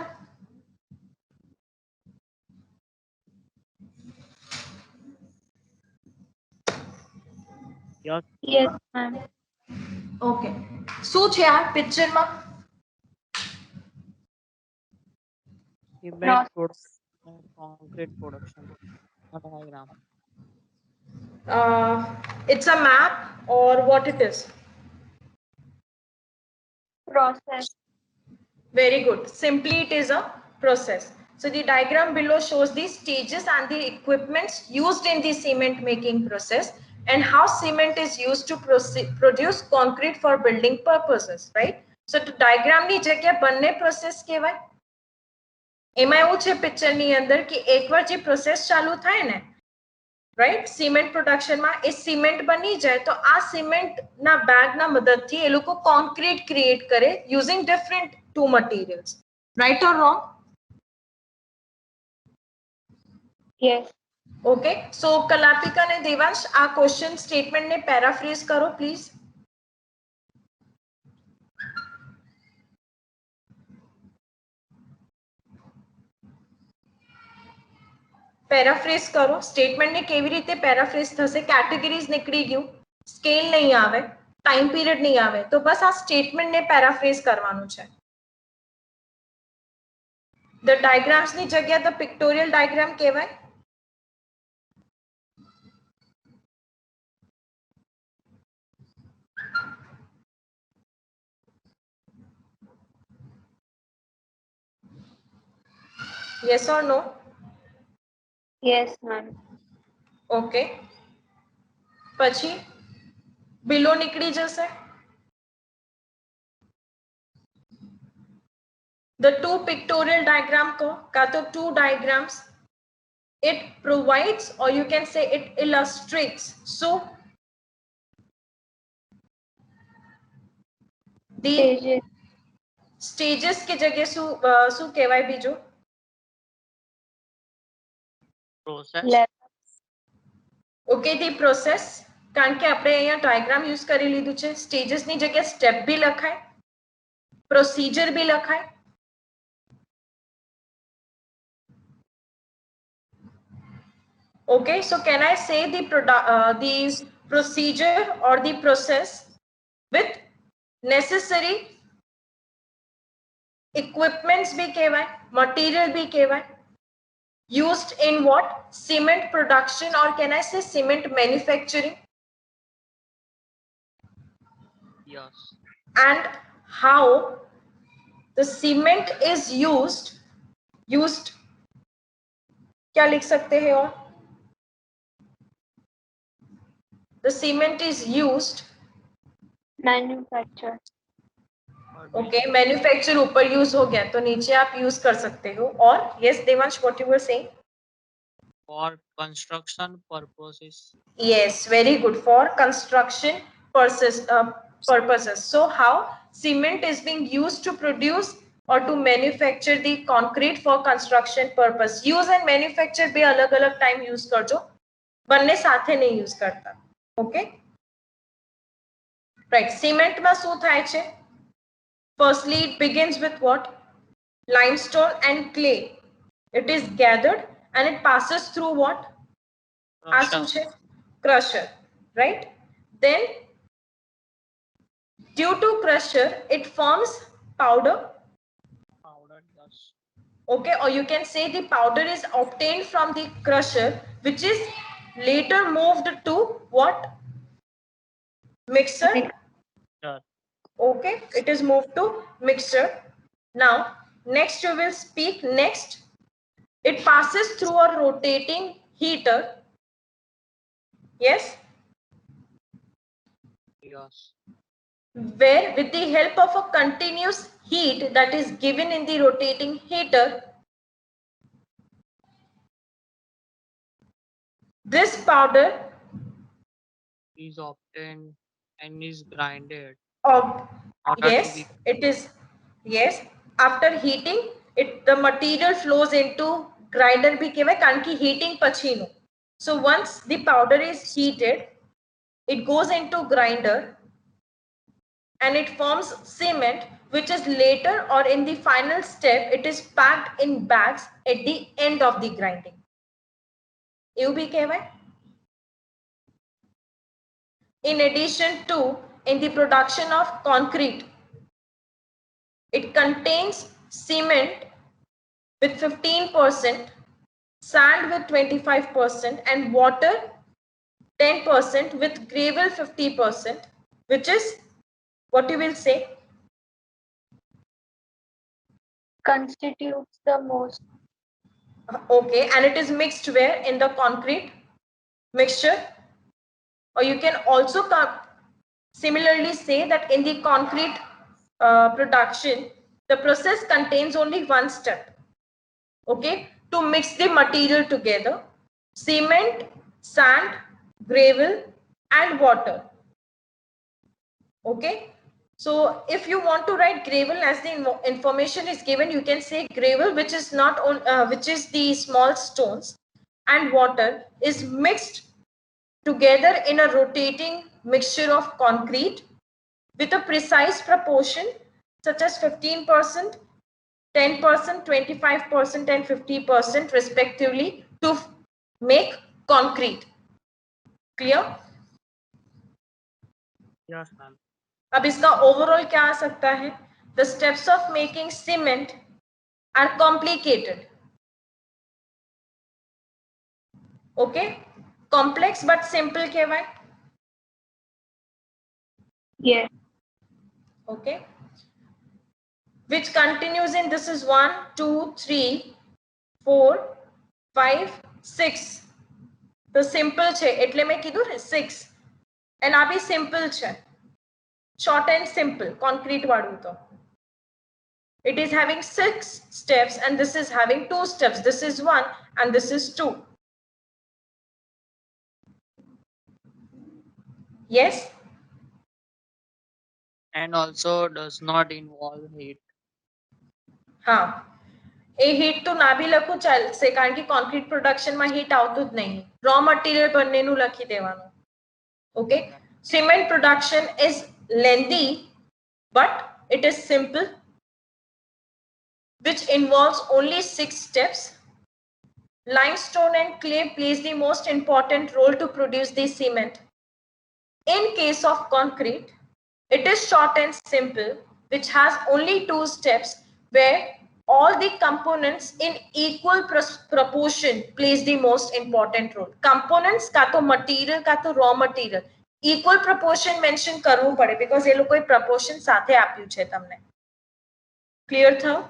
Speaker 2: Yes.
Speaker 3: Yes, ma'am.
Speaker 1: Okay. શું છે આ પિક્ચરમાં?
Speaker 2: Cement production, concrete production. A diagram.
Speaker 1: It's a map or what it is?
Speaker 3: Process.
Speaker 1: Very good. Simply, it is a process. So the diagram below shows the stages and the equipments used in the cement making process and how cement is used to produce concrete for building purposes, right? So the diagram ની જગ્યા બંને process કહેવાય. એમાં એવું છે picture ની અંદર કે એકવાર જે પ્રોસેસ ચાલુ થાય ને, રાઈટ, સિમેન્ટ પ્રોડક્શન માં એ સિમેન્ટ બની જાય તો આ સિમેન્ટ ના બેગ ના મદદથી એ લોકો કોન્ક્રીટ ક્રિએટ કરે using different to materials. Right or wrong?
Speaker 3: Yes.
Speaker 1: Okay, so Kalapika ને દેવાંશ આ ક્વેશ્ચન સ્ટેટમેન્ટ ને પેરાફ્રેઝ કરો પ્લીઝ. પેરાફ્રેઝ કરો સ્ટેટમેન્ટ ને કેવી રીતે પેરાફ્રેઝ થશે? કેટેગરીઝ નીકળી ગયું, સ્કેલ નહીં આવે, ટાઈમ પીરિયડ નહીં આવે, તો બસ આ સ્ટેટમેન્ટ ને પેરાફ્રેઝ કરવાનું છે. ધ ડાયગ્રામ્સ ની જગ્યા ધ પિક્ટોરિયલ ડાયગ્રામ કહેવાય. Yes or no?
Speaker 3: Yes, ma'am.
Speaker 1: Okay. પછી below નીકળી જશે. the two pictorial diagram ko ka to two diagrams, it provides or you can say it illustrates. So the stages की जगह શું કહેવાય બીજું?
Speaker 2: process.
Speaker 1: ઓકે, ધી પ્રોસેસ, કારણ કે આપણે અહીંયા ડાયાગ્રામ યુઝ કરી લીધું છે. સ્ટેજીસની જગ્યાએ સ્ટેપ બી લખાય, પ્રોસિજર બી લખાય. Okay, so can I say the procedure or the process with necessary equipments bhi kehvay, material bhi kehvay, used in what? Cement production, or can I say cement manufacturing?
Speaker 2: Yes.
Speaker 1: And how the cement is used क्या लिख सकते हैं? और the cement is used
Speaker 3: manufacture.
Speaker 1: Okay, manufacture ऊपर use हो गया तो नीचे आप यूज कर सकते हो. और yes Devansh, what you were saying?
Speaker 2: For construction purposes.
Speaker 1: Yes, very good. For construction purposes. So how cement is being used to produce or to manufacture the concrete for construction purpose. Use and manufacture be अलग अलग time use करजो, બંને સાથે નહીં use करता. Okay, right. Cement में શું થાય છે? Firstly, it begins with what? Limestone and clay. It is gathered and it passes through what? Crusher, right? Then due to crusher it forms powder.
Speaker 2: Yes.
Speaker 1: Okay, or you can say the powder is obtained from the crusher, which is later moved to what? Mixer.
Speaker 2: Sure.
Speaker 1: Okay, it is moved to mixer. Now next we will speak. Next, it passes through a rotating heater. Yes.
Speaker 2: Yes.
Speaker 1: Where with the help of a continuous heat that is given in the rotating heater, this powder
Speaker 2: is obtained and is grinded.
Speaker 1: Yes, it is. Yes, after heating it, the material flows into grinder bhi kehvaય, કારણ કે heating પછી નું. So once the powder is heated, it goes into grinder and it forms cement, which is later or in the final step it is packed in bags at the end of the grinding. એવું બી કહેવાય. In addition to, in the production of concrete, it contains cement with 15%, sand with 25%, and water 10%, with gravel 50%, which is what you will say?
Speaker 3: Constitutes the most.
Speaker 1: Okay, and it is mixed where? In the concrete mixture. Or you can also similarly say that in the concrete production, the process contains only one step. Okay, to mix the material together: cement, sand, gravel, and water. Okay, so if you want to write gravel as the information is given, you can say gravel, which is not on which is the small stones, and water is mixed together in a rotating mixture of concrete with a precise proportion such as 15%, 10%, 25%, and 50% respectively to make concrete. Clear?
Speaker 2: Yes, ma'am.
Speaker 1: अब इसका overall क्या आ सकता है? The steps of making cement are complicated. Okay, complex but simple kehvay.
Speaker 3: Yes.
Speaker 1: Okay, which continues in, this is 1, 2, 3, 4, 5, 6. The simple છે એટલે મેં કીધું ને 6, and આ બી simple છે, short and simple, concrete વાળું તો. It is having 6 steps and this is having 2 steps. This is 1 and this is 2. Yes?
Speaker 2: And also does not involve heat.
Speaker 1: हाँ, એ હીટ તો ના બી લખું ચાલશે કારણ કે કોન્ક્રીટ પ્રોડક્શનમાં હીટ આવતું જ નહીં. રો મટીરિયલ બંનેનું લખી દેવાનું. Okay, cement production is lengthy but it is simple, which involves only 6 steps. Limestone and clay plays the most important role to produce the cement. In case of concrete, it is short and simple, which has only 2 steps where all the components in equal proportion plays the most important role. Components का तो material का तो raw material equal proportion mention કરવું પડે because એ લોકોએ proportion સાથે આપ્યું છે તમને. Clear થયું?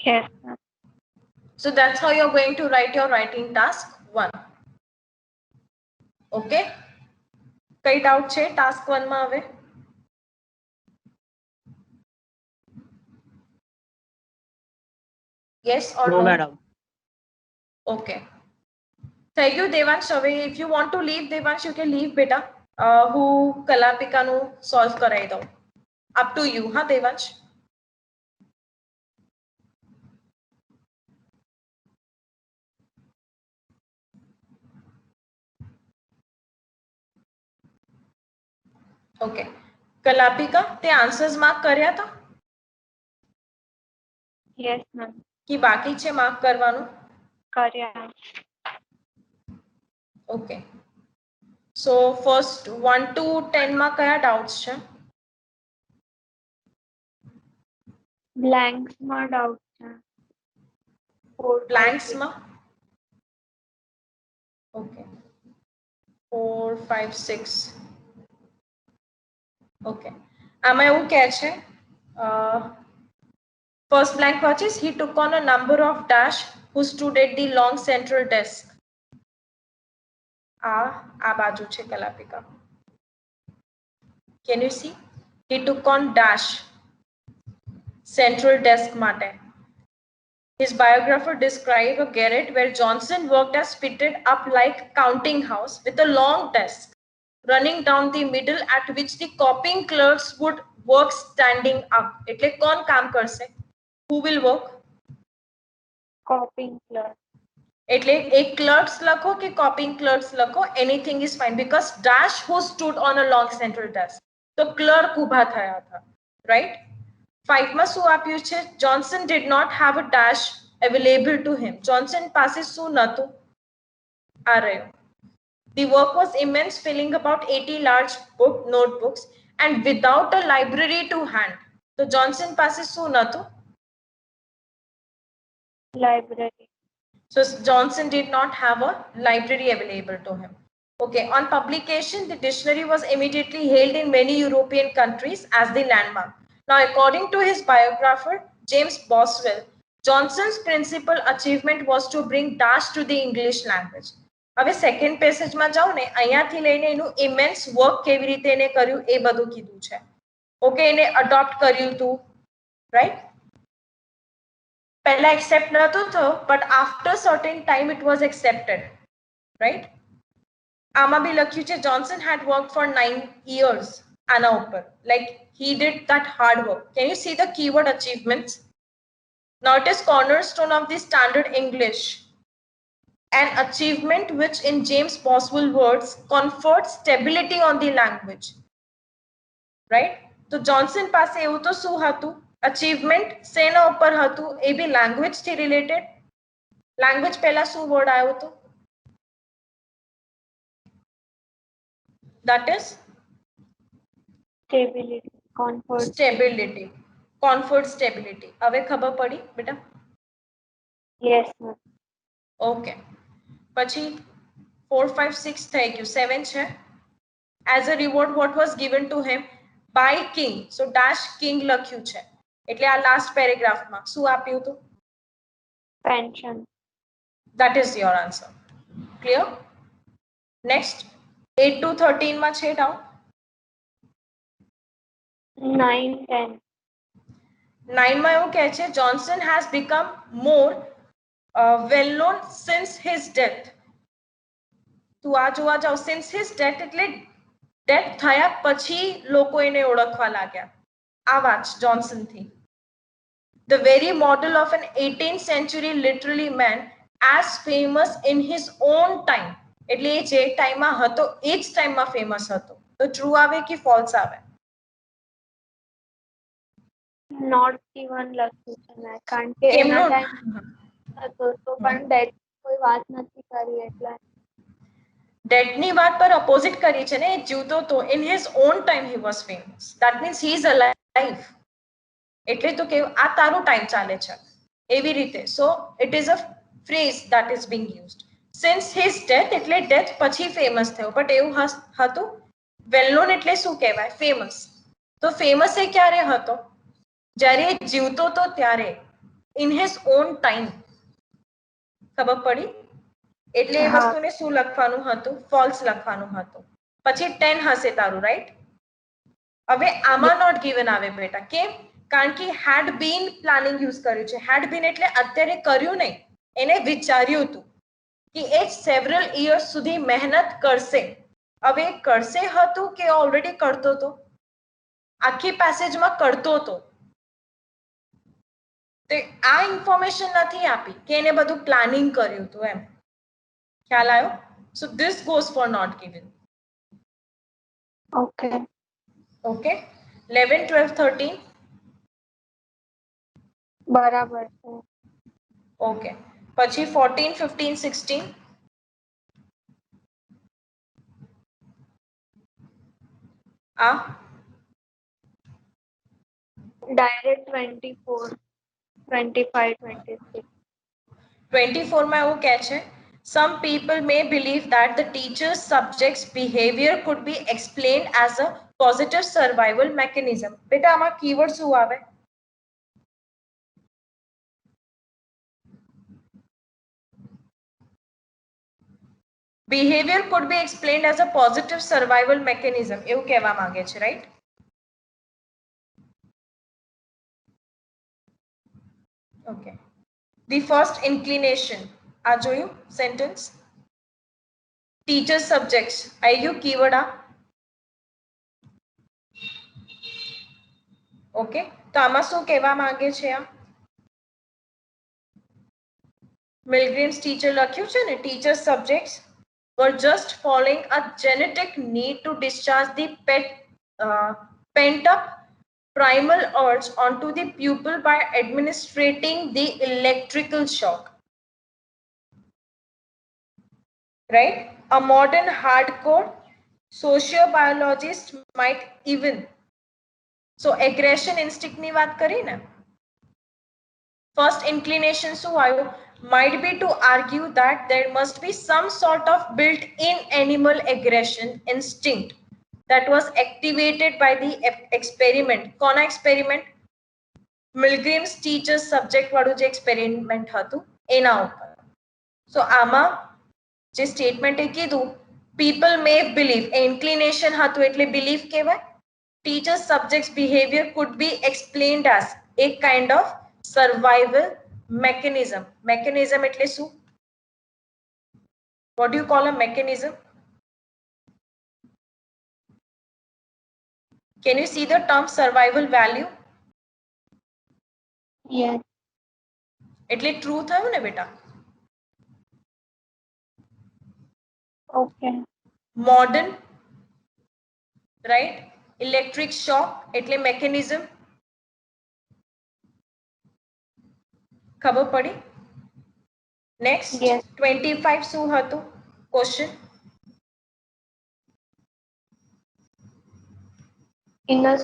Speaker 3: Yes, ma'am.
Speaker 1: So that's how you're going to write your writing task 1. Okay? કઈ doubt છે task 1 માં હવે? Yes or no?
Speaker 2: No, madam.
Speaker 1: Okay. Thank you, Devansh. If you want to leave, Devansh, you can leave, beta. હું કલાપિકાનું solve કરાવી દઉં. Up to you, huh, Devansh? Okay. કલાપિકા, તે answers mark કર્યા હતા?
Speaker 3: Yes, ma'am.
Speaker 1: કે બાકી છે mark કરવાનું?
Speaker 3: કર્યા.
Speaker 1: Okay. So first 1 to 10 માં કયા doubts છે?
Speaker 3: Blanks માં doubt છે.
Speaker 1: Blanks માં? Okay. 4, 5, 6. Okay. આમાં એવું કહે છે first blank purchase, he took on a number of dash who stood at the long central desk. આ બાજુ છે કલાપિકા. Can you see? He took on dash central desk માટે. His biographer described a garret where Johnson worked as fitted up like counting house with a long desk running down the middle at which the copying clerks would work standing up. એટલે કોણ કામ કરશે? Who will work?
Speaker 3: Copying clerk.
Speaker 1: એટલે એક clerks લખો કે copying clerks લખો, anything is fine because dash who stood on a long central desk. તો clerk ઊભા થયા હતા, right? 5 માં શું આપ્યું છે? Johnson did not have a dash available to him. Johnson પાસે શું નતું? આ રહ્યો. The work was immense, filling about 80 large notebooks and without a library to hand. So Johnson પાસે શું નતું?
Speaker 3: Library.
Speaker 1: So Johnson did not have a library available to him. Okay, on publication, the dictionary was immediately hailed in many European countries as the landmark. Now, according to his biographer, James Boswell, Johnson's principal achievement was to bring dash to the English language. હવે second પેસેજમાં જાઓ ને, અહીંયાથી લઈને એનું ઇમેન્સ work કેવી રીતે એને કર્યું એ બધું કીધું છે. ઓકે, એને અડોપ્ટ કર્યું હતું, રાઈટ? પહેલા એક્સેપ્ટ નહોતું થયો, but after certain time it was accepted, right? આમાં બી લખ્યું છે Johnson had worked for 9 years આના ઉપર, like he did that hard work. Can you see the keyword achievements? Now it is cornerstone of the standard English, an achievement which in James Boswell words confers stability on the language, right? તો Johnson પાસે એવું તો શું હતું? Achievement સેના ઉપર હતું? એ બી language થી રિલેટેડ. લેંગ્વેજ પહેલા શું વર્ડ આવ્યો હતો? That is
Speaker 3: Stability. Comfort.
Speaker 1: stability. Comfort, stability. હવે ખબર પડી બેટા?
Speaker 3: Yes, ma'am.
Speaker 1: ઓકે, પછી 4, 5, 6 થઈ ગયું. 7 છે. As a reward, what was given to him by king? So dash king લખ્યું છે. એટલે આ લાસ્ટ પેરેગ્રાફમાં શું આપ્યું હતું?
Speaker 3: Pension.
Speaker 1: That is your answer. Clear? Next, 8 to 13 માં છે doubt?
Speaker 3: 9, 10.
Speaker 1: 9 માં એવું કહે છે Johnson has become more well known since his death. તું આ જોવા જાવ since his death એટલે ડેથ થયા પછી લોકો એને ઓળખવા લાગ્યા. આ વાત જોન્સન થી. The very model of an 18th century literary man as famous in his own time. એટલે એ જે ટાઈમમાં હતો એ જ ટાઈમમાં ફેમસ હતો. તો ટ્રુ આવે કે ફોલ્સ આવે?
Speaker 3: નોટ ઇવન લખ્યું છે મેં કારણ કે એના
Speaker 1: કેમનું?
Speaker 3: ટાઈમ હતો તો પણ ડેટ કોઈ વાત નથી કરી એટલે
Speaker 1: ડેથની વાત પર અપોઝિટ કરી છે ને, એ જીવતો તો in his own time he was famous. That means he is alive. એટલે તો કે આ તારો ટાઈમ ચાલે છે એવી રીતે. So it is a phrase that is being used. Since his death એટલે ડેથ પછી ફેમસ થયો. બટ એવું હતું વેલ નોન એટલે શું કહેવાય? ફેમસ. તો ફેમસ એ ક્યારે હતો? જ્યારે એ જીવતો તો ત્યારે, ઇન હિઝ ઓન ટાઈમ. ખબર પડી? એટલે એ વસ્તુને શું લખવાનું હતું? ફોલ્સ લખવાનું હતું. પછી 10 હશે તારું, રાઈટ? હવે આમાં નોટ ગિવન આવે બેટા. કેમ? કારણ કે હેડ બીન પ્લાનિંગ યુઝ કર્યું છે. હેડ બીન એટલે અત્યારે કર્યું નહીં, એને વિચાર્યું હતું કે એ સેવરલ ઇયર્સ સુધી મહેનત કરશે. હવે કરશે હતું કે ઓલરેડી કરતો હતો? આખી પેસેજમાં કરતો હતો. તો આ ઇન્ફોર્મેશન નથી આપી કે એને બધું પ્લાનિંગ કર્યું હતું એમ. ખ્યાલ આવ્યો? So this goes for not given.
Speaker 3: Okay
Speaker 1: okay 11, 12, 13.
Speaker 3: બરાબર છે.
Speaker 1: ઓકે પછી 14, 15, 16. આ
Speaker 3: ડાયરેક્ટ 24, 25, 26.
Speaker 1: 24 માં એવું કહે છે some people may believe that the teacher's subject's behavior could be explained as a positive survival mechanism. બેટા આમાં કીવર્ડ શું આવે? Behavior could be explained as a positive survival mechanism. એવું કહેવા માંગે છે, right? Okay. The first inclination. આ જોયું સેન્ટેન્સ? ટીચર સબ્જેક્ટ્સ આવી ગયું કીવર્ડ આ. ઓકે તો આમાં શું કહેવા માંગે છે? આ મિલગ્રીમ્સ ટીચર લખ્યું છે ને, teacher subjects were just following a genetic need to discharge the pent up primal urge onto the pupil by administrating the electrical shock. Right? A modern hardcore sociobiologist might even. So aggression instinct ની વાત કરી ને. First inclination શું આવ્યું? Might be to argue that there must be some sort of built-in animal aggression instinct that was activated by the experiment. કોના experiment? Milgram's teacher subject વાળું જે experiment હતું એના ઉપર. So આમાં જે statement એ કીધું people may believe, inclination હતું એટલે belief કહેવાય. Teacher subject's behavior could be explained as a kind of survival mechanism. Mechanism એટલે શું? What do you call a mechanism? Can you see the term survival value?
Speaker 3: Yes.
Speaker 1: એટલે true થયું ને બેટા?
Speaker 3: Okay.
Speaker 1: Modern, right? Electric shock એટલે mechanism. ખબર પડી? Next,
Speaker 3: Yes.
Speaker 1: 25 શું હતું? Question.
Speaker 3: In a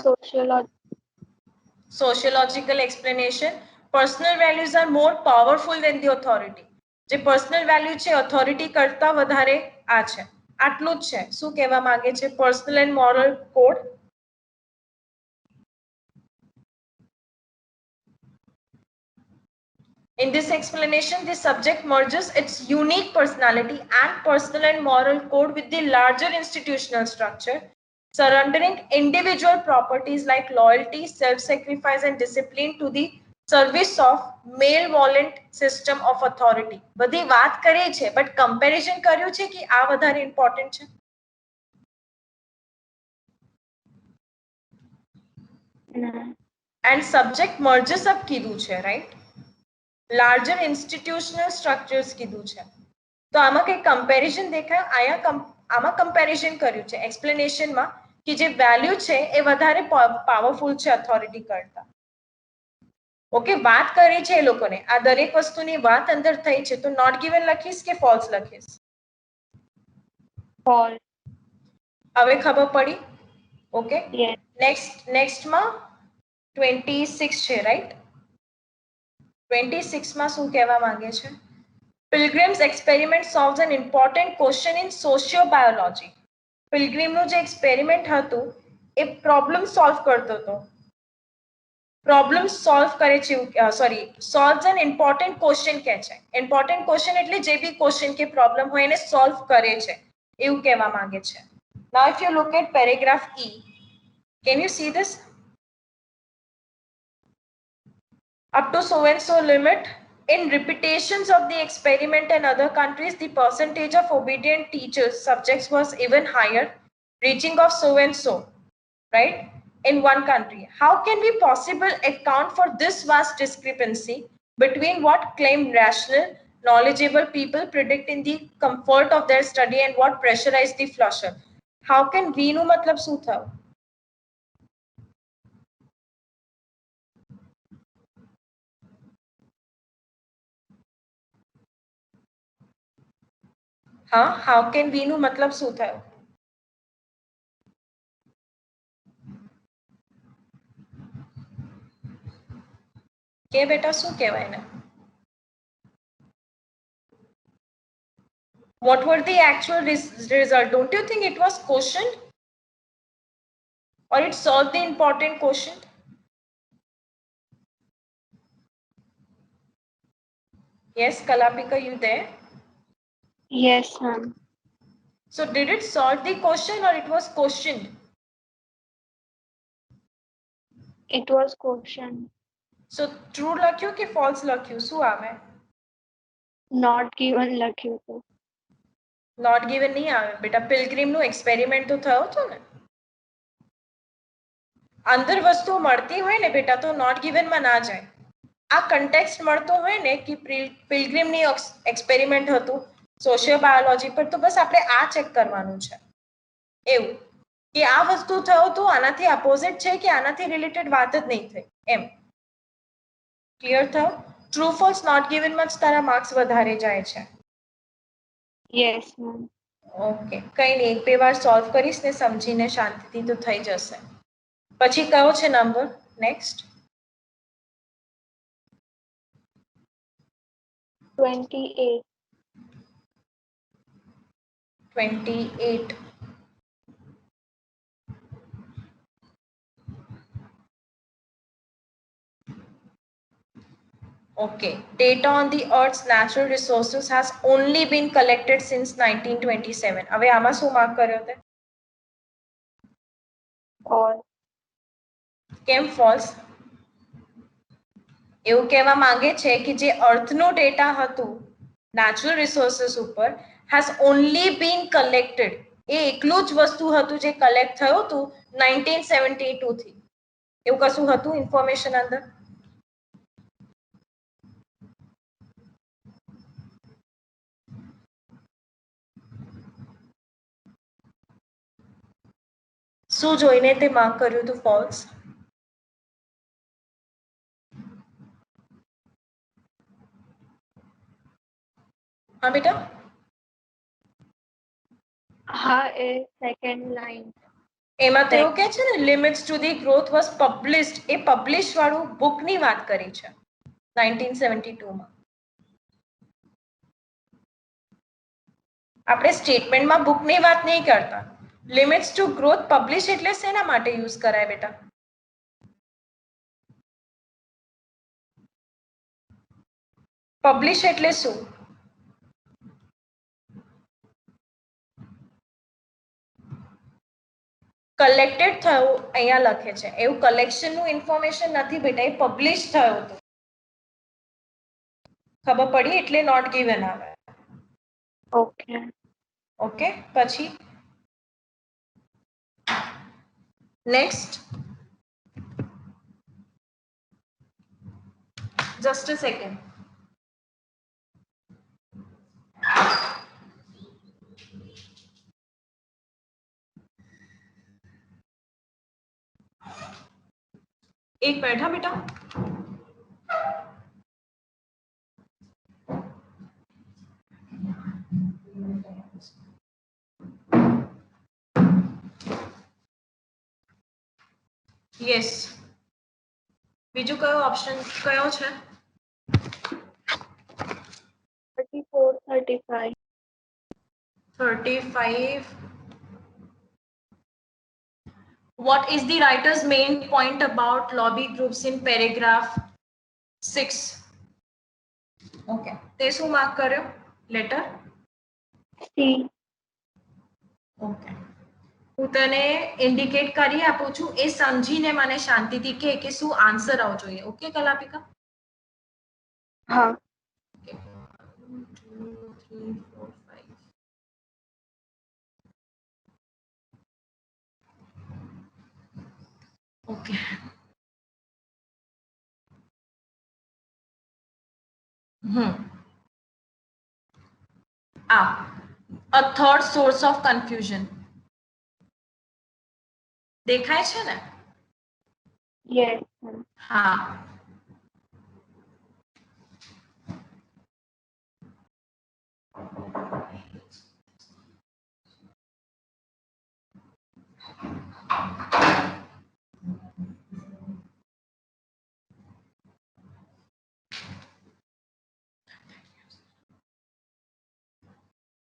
Speaker 1: Sociological explanation. Personal values are more powerful than the authority. જે personal value છે authority કરતા વધારે આ છે. આટલું જ છે. શું કહેવા માંગે છે? Personal and moral code. In this explanation, the subject merges its unique personality and personal and moral code with the larger institutional structure surrendering individual properties like loyalty, self-sacrifice and discipline to the service of malevolent system of authority. બધી વાત કરી છે but comparison કર્યું છે કે આ વધારે important છે? And subject merges up કીધું છે, right? Larger institutional structures કીધું છે. તો આમાં કઈ comparison દેખાય? આમાં comparison કર્યું છે explanation માં કે જે value છે એ વધારે powerful છે authority કરતા. ઓકે, વાત કરી છે એ લોકોને, આ દરેક વસ્તુની વાત અંદર થઈ છે, તો નોટ ગિવન લખીશ કે ફોલ્સ લખીશ?
Speaker 3: false.
Speaker 1: હવે ખબર પડી? Okay,
Speaker 3: Yes.
Speaker 1: નેક્સ્ટ માં 26 છે, રાઈટ? 26 માં શું કહેવા માંગે છે? Pilgrim's experiment solves an important question in sociobiology. પિલગ્રીમનું જે એક્સપેરિમેન્ટ હતું એ પ્રોબ્લેમ સોલ્વ કરતો હતો. પ્રોબ્લેમ સોલ્વ કરે છે, સોરી, સોલ્વ્સ એન ઇમ્પોર્ટન્ટ ક્વેશ્ચન કહે છે. ઇમ્પોર્ટન્ટ ક્વેશ્ચન એટલે જે બી ક્વેશ્ચન કે પ્રોબ્લેમ હોય એને સોલ્વ કરે છે એવું કહેવા માંગે છે. Now if you look at paragraph E, can you see this? Up to so and so limit, in repetitions of the experiment in other countries, the percentage of obedient teachers subjects was even higher, reaching of so and so, right? In one country. How can we possibly account for this vast discrepancy between what claimed rational, knowledgeable people predict in the comfort of their study and what pressurized the flusher? How can we નું મતલબ શું થયું? હા, how can we નું મતલબ શું થયું? કે બેટા શું કહેવાય ને? What were the actual result? Don't you think it was quotient? Or it solved the important quotient? Yes, Kalapika, you there?
Speaker 3: Yes, ma'am.
Speaker 1: So did it solve the question or it was questioned?
Speaker 3: It was question.
Speaker 1: So true લખ્યું કે false લખ્યું? શું આવે?
Speaker 3: Not given લખ્યું હતું.
Speaker 1: Not given નહીં આવે બેટા. પિલગ્રીમ નું એક્સપેરિમેન્ટ તો થયો હતો ને. અંદર વસ્તુ મળતી હોય ને બેટા તો નોટ ગિવન માં ના જાય. આ કન્ટેક્સ્ટ મળતો હોય ને કે પિલગ્રીમ ની એક્સપેરિમેન્ટ હતું સોશિયો બાયોલોજી પર, તો બસ આપણે આ ચેક કરવાનું છે એવું કે આ વસ્તુ થયો તો આનાથી અપોઝિટ છે કે આનાથી રિલેટેડ વાત જ નહીં થઈ એમ. ક્લિયર થયો? ટ્રુ ફોલ્સ નોટ ગિવન માં જ તારા માર્ક્સ વધારે જાય છે.
Speaker 3: Yes, ma'am.
Speaker 1: ઓકે, કઈ નહીં, એક બે વાર સોલ્વ કરીશ ને સમજીને શાંતિથી તો થઈ જશે. પછી કયો છે number next?
Speaker 3: 28.
Speaker 1: 28. Okay, data on the Earth's natural resources has only been collected since 1927. હવે આમાં શું માર્ક કર્યો તે?
Speaker 3: False.
Speaker 1: કેમ ફોલ્સ? એવું કહેવા માંગે છે કે જે અર્થનું ડેટા હતું નેચરલ રિસોર્સિસ ઉપર has only been collected. એ એકલું જ વસ્તુ હતું જે કલેક્ટ થયું હતું 1972 થી. એવું કશું હતું ઇન્ફોર્મેશન અંદર? શું જોઈને તે માર્ક કર્યું હતું ફોલ્સ? હા બેટા?
Speaker 3: હા, એ second line.
Speaker 1: એમાં તો એવું કે છે ને limits to the growth was published. A publish વાળું બુકની વાત કરી છે 1972 માં. આપણે સ્ટેટમેન્ટમાં બુકની વાત નહીં કરતા. લિમિટ્સ ટુ ગ્રોથ પબ્લિશ એટલે શેના માટે યુઝ કરાય બેટા? પબ્લિશ એટલે શું? કલેક્ટેડ થયું અહીંયા લખે છે, એવું કલેક્શન નું ઇન્ફોર્મેશન નથી બેટા, એ પબ્લિશ થયું હતું. ખબર પડી એટલે નોટ ગિવન આવે.
Speaker 3: ઓકે.
Speaker 1: ઓકે, પછી નેક્સ્ટ. Just a second. एक मिनट हाँ बेटा. यस, बीजू कयो ऑप्शन कयो छे?
Speaker 3: 34, 35.
Speaker 1: 35. What is the writer's main point about lobby groups in paragraph 6? Okay, તે શું માર્ક કર્યો? Letter
Speaker 3: C.
Speaker 1: ઓકે, હું તને ઇન્ડિકેટ કરી આપું છું, એ સમજીને મને શાંતિથી કે શું આન્સર આવવો જોઈએ. ઓકે કલાપિકા?
Speaker 3: હા.
Speaker 1: Okay. 1, 2, 3, 4, 5. Okay. A third source of confusion. દેખાય છે ને?
Speaker 3: Yes.
Speaker 1: હા.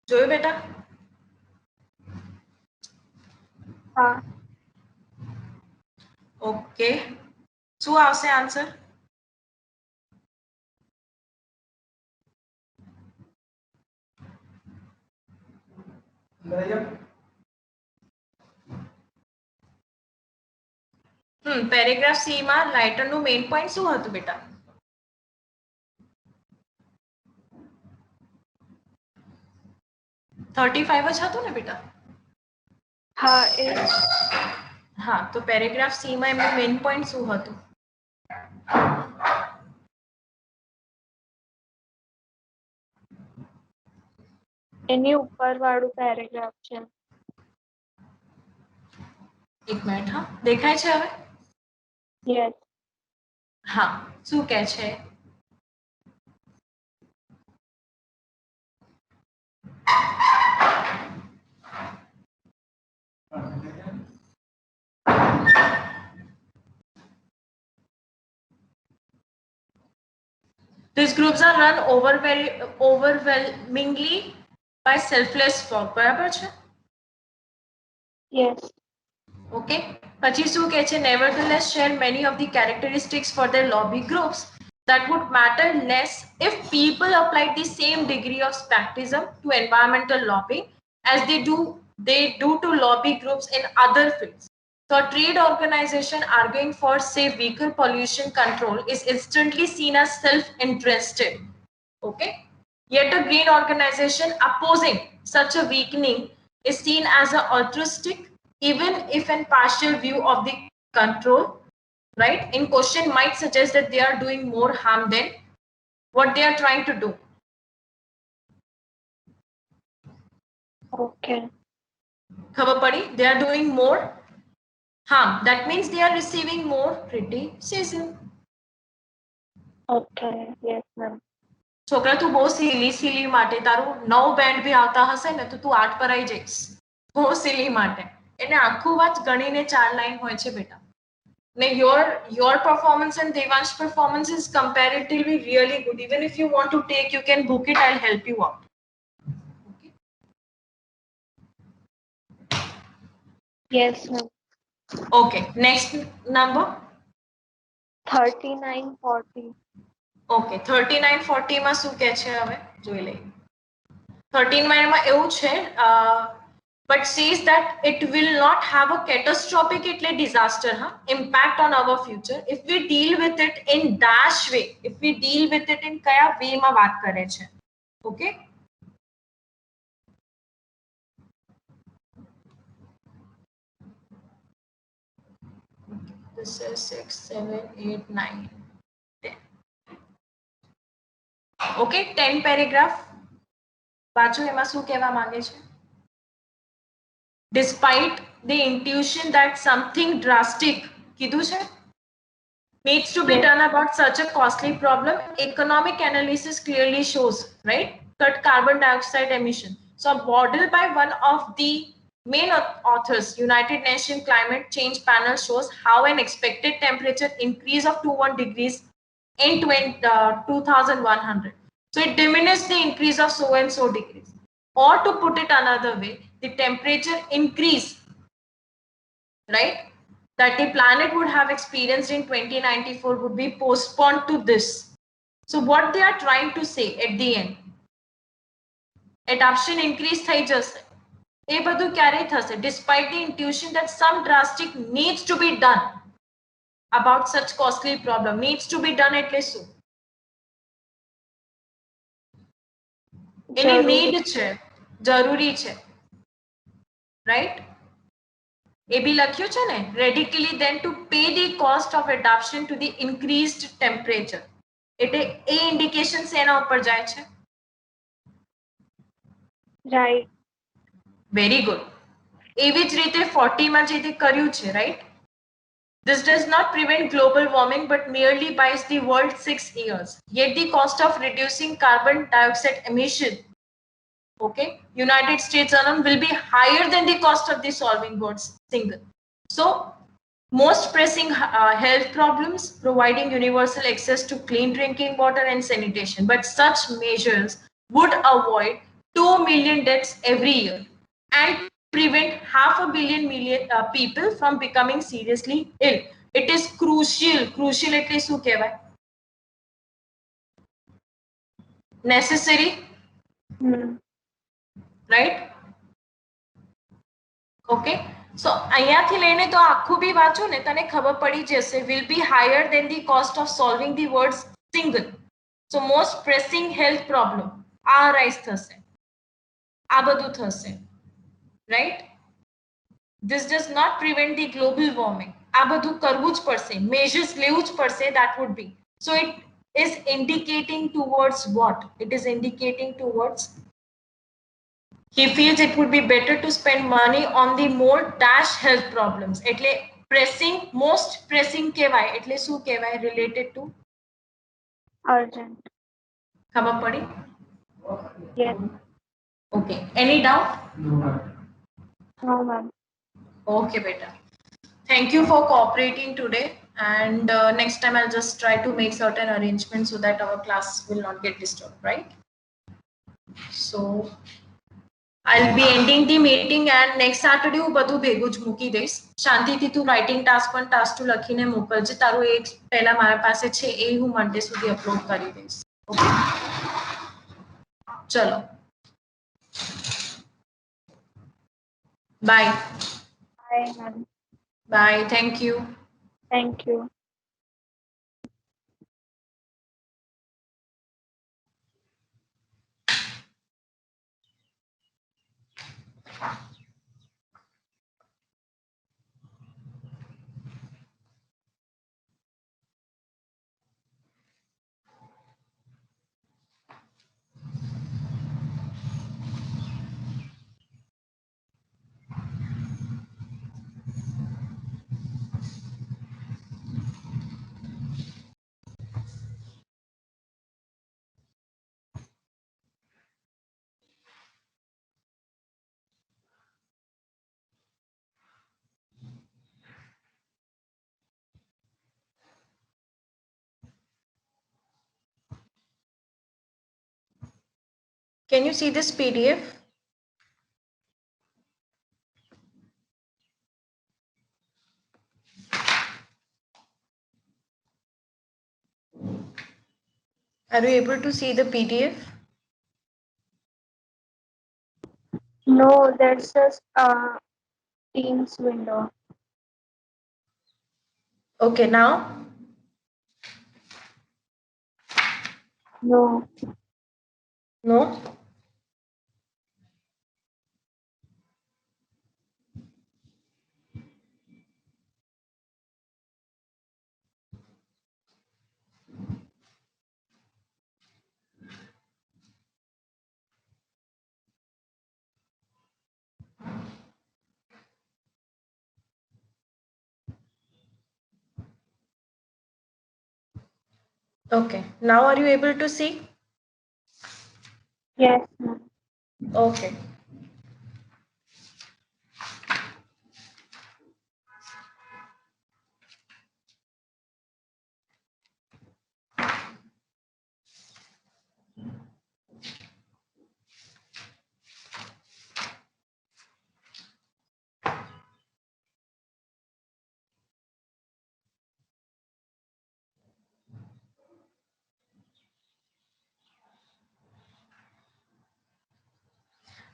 Speaker 1: જોયું બેટા?
Speaker 3: હા.
Speaker 1: ઓકે, શું આવશે આન્સર? પેરેગ્રાફ સી માં રાઇટર નું મેઇન પોઈન્ટ શું હતું બેટા? થર્ટી ફાઈવ જ હતું ને બેટા?
Speaker 3: હા, એ
Speaker 1: હા, તો પેરેગ્રાફ સી માં એમનું મેઇન પોઈન્ટ શું હતું?
Speaker 3: એની ઉપર વાળું પેરેગ્રાફ છે.
Speaker 1: એક મિનિટ હા, દેખાય છે હવે?
Speaker 3: યસ.
Speaker 1: હા, શું કહે છે? These groups are run overwhelmingly by selfless folk. બરાબર છે?
Speaker 3: યસ.
Speaker 1: Okay. Pachi શું કહે છે? Nevertheless share many of the characteristics for their lobby groups that would matter less if people applied the same degree of skepticism to environmental lobbying as they do to lobby groups in other fields. So a trade organization arguing for, say, vehicle pollution control is instantly seen as self-interested. Okay. Yet a green organization opposing such a weakening is seen as an altruistic, even if in partial view of the control, right? In question might suggest that they are doing more harm than what they are trying to do.
Speaker 3: Okay.
Speaker 1: ખબર પડી? They are doing more harm. That means they are receiving more criticism.
Speaker 3: Okay. Yes, ma'am.
Speaker 1: છોકરા તું બહુ silly માટે તારું 9 band બી આવતા હશે ને તો તું 8 પર આવી જઈશ. બહુ સિલી માટે એને આખું વાત ગણીને 4 લાઈન હોય છે બેટા. ને your performance and Devansh performance is comparatively really good. Even if you want to take, you can book it. I'll help you out. Okay.
Speaker 3: Yes, ma'am.
Speaker 1: Okay. Next number.
Speaker 3: 39, 40.
Speaker 1: Okay, 39-40 માં શું કહે છે હવે જોઈ લઈએ. 13 માં એવું છે but says that it will not have a catastrophic disaster impact on our future if we deal with it in dash way, if we deal with it in kaya way માં વાત કરે છે. Okay, this is 6 7 8 9 10. Okay, 10 paragraph વાંચો, એમાં શું કહેવા માંગે છે? Despite the intuition that something drastic કીધું છે needs to be done about such a costly problem, economic analysis clearly shows, right, cut carbon dioxide emission. So a model by one of the main authors, United Nations Climate Change Panel, shows how an expected temperature increase of 21 degrees in 2100. So it diminishes the increase of so and so degrees. Or to put it another way, the temperature increase, right, that the planet would have experienced in 2094 would be postponed to this. So what they are trying to say at the end, adoption increase થઈ જશે, એ બધું ક્યારે થશે? Despite the intuition that some drastic needs to be done about such costly problem. Needs to be done એટલે શું? એની need છે, જરૂરી છે, right? એ બી લખ્યું છે ને, radically then to pay the cost of adaptation to the increased temperature. એટલે એ indication એના ઉપર જાય છે.
Speaker 3: Right,
Speaker 1: very good. એવી જ રીતે 40 માં જે કર્યું છે, right? This does not prevent global warming but merely buys the world 6 years. Yet the cost of reducing carbon dioxide emission, okay, United States alone will be higher than the cost of the solving world single. So most pressing health problems, providing universal access to clean drinking water and sanitation. But such measures would avoid 2 million deaths every year and prevent 500 million people from becoming seriously ill. It is crucial. Crucial એટલે શું કહેવાય? Necessary. Right? Okay. So અહીંયાથી લઈને તો આખું બી વાંચો ને, તને ખબર પડી જશે, will be higher than the cost of solving the words single. So most pressing health problem આ arise થશે, આ બધું થશે, right? This does not prevent the global warming. આ બધું કરવું જ પડશે, measures લેવું જ પડશે, that would be. So it is indicating towards what? It is indicating towards, he feels it would be better to spend money on the more dash health problems. એટલે pressing, most pressing કહેવાય એટલે શું કહેવાય? Related to
Speaker 3: urgent.
Speaker 1: ખબર પડી?
Speaker 3: Yes.
Speaker 1: Okay. Any doubt?
Speaker 3: No, ma'am.
Speaker 1: Okay, beta. Thank you for cooperating today. And next time I'll just try to make certain arrangements so that our class will not get disturbed, right? So I'll be ending the meeting and next Saturday હું બધું ભેગું જ મૂકી દઈશ. શાંતિથી તું writing task પણ task two લખીને મોકલજે. તારું એક પહેલા મારા પાસે છે એ હું મંડે સુધી અપલોડ કરી દઈશ. ઓકે, ચલો, bye.
Speaker 3: Bye, ma'am.
Speaker 1: Bye, thank you.
Speaker 3: Thank you.
Speaker 1: Can you see this PDF? Are you able to see the PDF?
Speaker 3: No, that's just Teams window.
Speaker 1: Okay, now?
Speaker 3: No.
Speaker 1: No? Okay, now are you able to see?
Speaker 3: Yes, ma'am.
Speaker 1: Okay.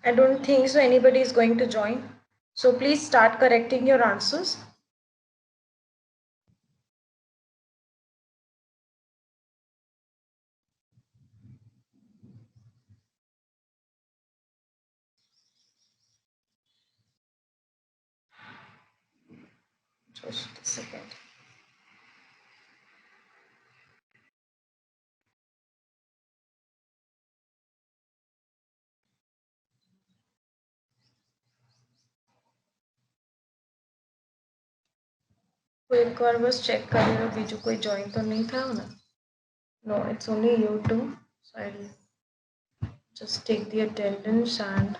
Speaker 1: I don't think so anybody is going to join. So please start correcting your answers. Just a second. तो एक बार बस check कर लो बीजू कोई join तो नहीं था ना. No, it's only you two. So I'll just take the attendance and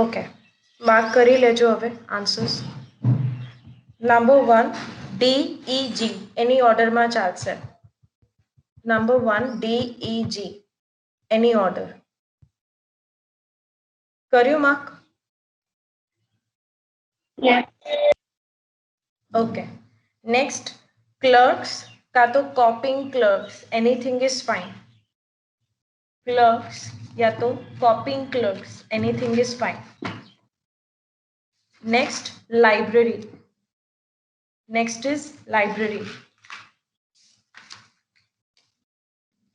Speaker 1: okay. Mark કરી લેજો હવે answers. Number 1, D, E, G. Any order માં ચાલશે. Number 1, D, E, G. Any order. કર્યું mark?
Speaker 3: Yes.
Speaker 1: Okay. Next, clerks का तो copying clerks. Anything is fine. Clerks या तो copying clerks. Anything is fine. Next, library. Next is library.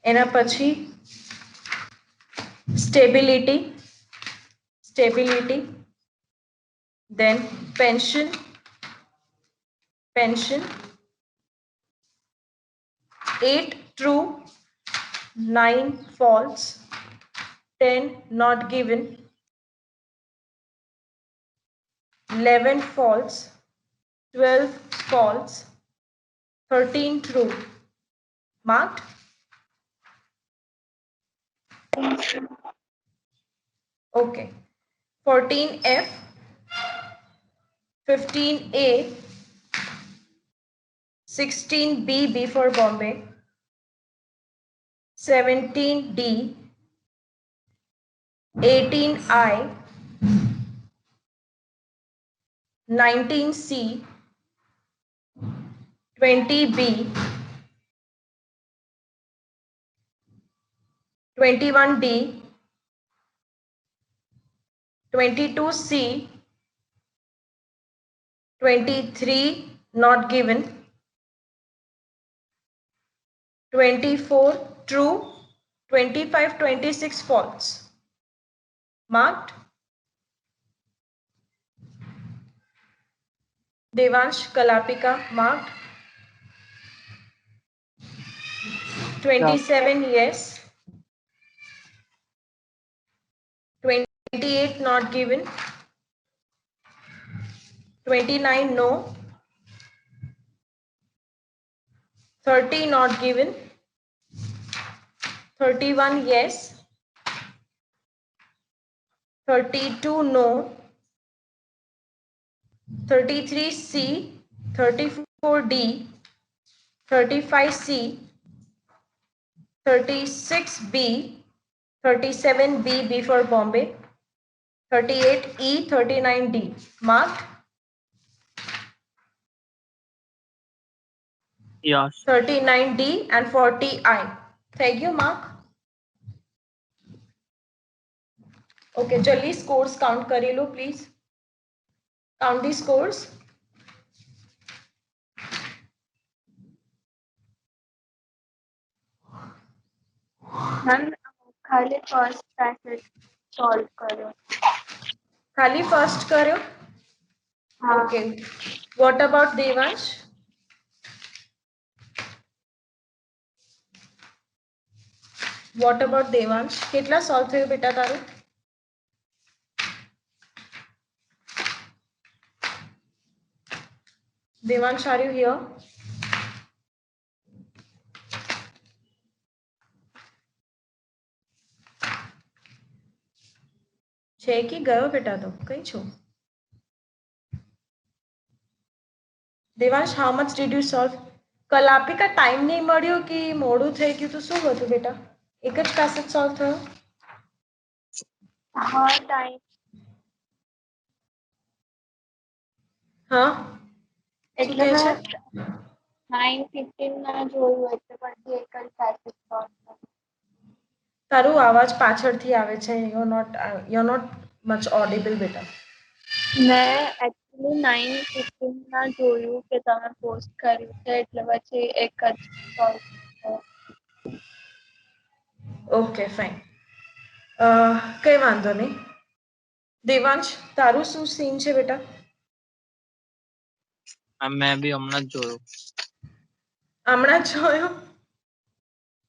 Speaker 1: એના પછી stability, stability. Then pension, pension. 8 true, 9 false, 10 not given, 11 false, 12 false, 13 true. Marked? Okay. 14F, 15A, 16B, B for Bombay, 17D, 18I, 19C, 20B, 21D, 22C, 23 not given, 24 true, 25, 26 false. Marked? Devansh Kalapika marked. 27 yes. 28 not given. 29 no. 30 not given. 31 yes. 32 no. 33C, 34D, 35C, 36B, 37B, B for Bombay, 38E, 39D. Marked?
Speaker 2: Yes.
Speaker 1: 39D and 40I. Thank you, Mark. Okay, जल्दी scores count करी लो, please. Count the scores.
Speaker 3: Ma'am खाली first passage solve करो.
Speaker 1: खाली first करो.
Speaker 3: हाँ.
Speaker 1: Okay. What about Devansh? What about Devansh? કેટલા solve થયું બેટા તારું? Devansh, are you here? છે કે ગયો બેટા તો કઈ છો? Devansh, how much did you solve? કલાપિકા time નહીં મળ્યો કે મોડું થઈ ગયું તો શું હતું બેટા? એક જ passage solve થયો?
Speaker 3: हाँ टाइम.
Speaker 1: હા?
Speaker 3: એટલે
Speaker 1: શું કહે
Speaker 3: મેં
Speaker 1: છે?
Speaker 3: 9:15 ના જોયું એટલે પછી એક જ પેસેજ સોલ્વ કર્યો.
Speaker 1: તારું અવાજ પાછળથી આવે છે. You're not much audible બેટા.
Speaker 3: મેં એકચ્યુઅલી 9:15 ના જોયું કે તમે પોસ્ટ કર્યું છે એટલે પછી એક જ સોલ્વ કર્યો.
Speaker 1: Okay fine. કઈ વાંધો નહીં. દેવાંશ, તારું શું સીન છે બેટા?
Speaker 2: मैं भी हमारा जोयो.
Speaker 1: હમણાં જોયો?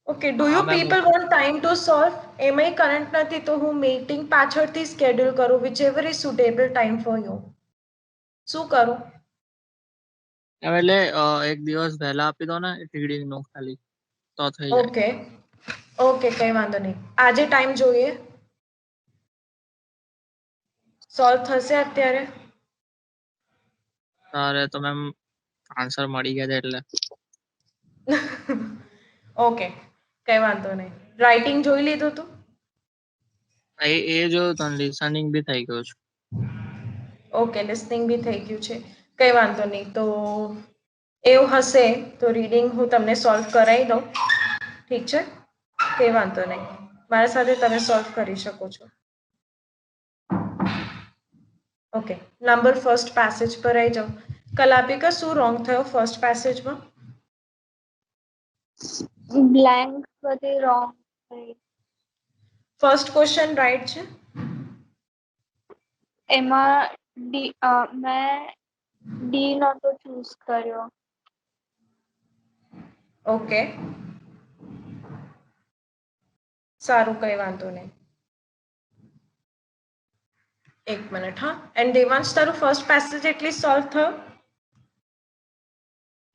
Speaker 1: ઓકે, ડુ યુ
Speaker 2: હા, ma'am.
Speaker 1: People want time to solve? એમાંય કરંટ નથી તો હું મીટિંગ પાછળથી સ્કેડ્યુલ કરું, which ever is suitable time for you. શું કરું?
Speaker 2: એટલે એક દિવસ પહેલા આપી દો ને રીડિંગ નો ખાલી તો થઈ જાય.
Speaker 1: ઓકે ઓકે, કઈ વાંધો નહીં. આજે ટાઈમ જોઈએ? સોલ્વ થશે અત્યારે?
Speaker 2: તારે તો મેમ આન્સર મળી ગયા છે એટલે.
Speaker 1: ઓકે, કઈ વાંધો નહીં. રાઇટિંગ જોઈ લીધું તું?
Speaker 2: એ જોયું તને લિસનિંગ બી થઈ ગયું છે.
Speaker 1: ઓકે, લિસનિંગ બી થઈ ગયું છે. કઈ વાંધો નહીં. તો એવું હશે તો રીડિંગ હું તમને સોલ્વ કરાવી દઉં. ઠીક છે? કઈ વાંધો નહીં. મારા સાથે તમે સોલ્વ કરી શકો છો. ઓકે, નંબર ફર્સ્ટ પેસેજ પર આવી જાઓ. કલાપિકા, શું રોંગ થયો ફર્સ્ટ પેસેજમાં?
Speaker 3: બ્લેન્ક બધી રોંગ થઈ.
Speaker 1: ફર્સ્ટ ક્વેશ્ચન રાઈટ છે?
Speaker 3: એમાં મેં ડી નહોતો ચૂઝ કર્યો.
Speaker 1: ઓકે, સારું, કઈ વાંધો નહીં. એક મિનિટ. હા, એન્ડ દેવાંશ, તારું ફર્સ્ટ પેસેજ એટલી સોલ્વ થયો?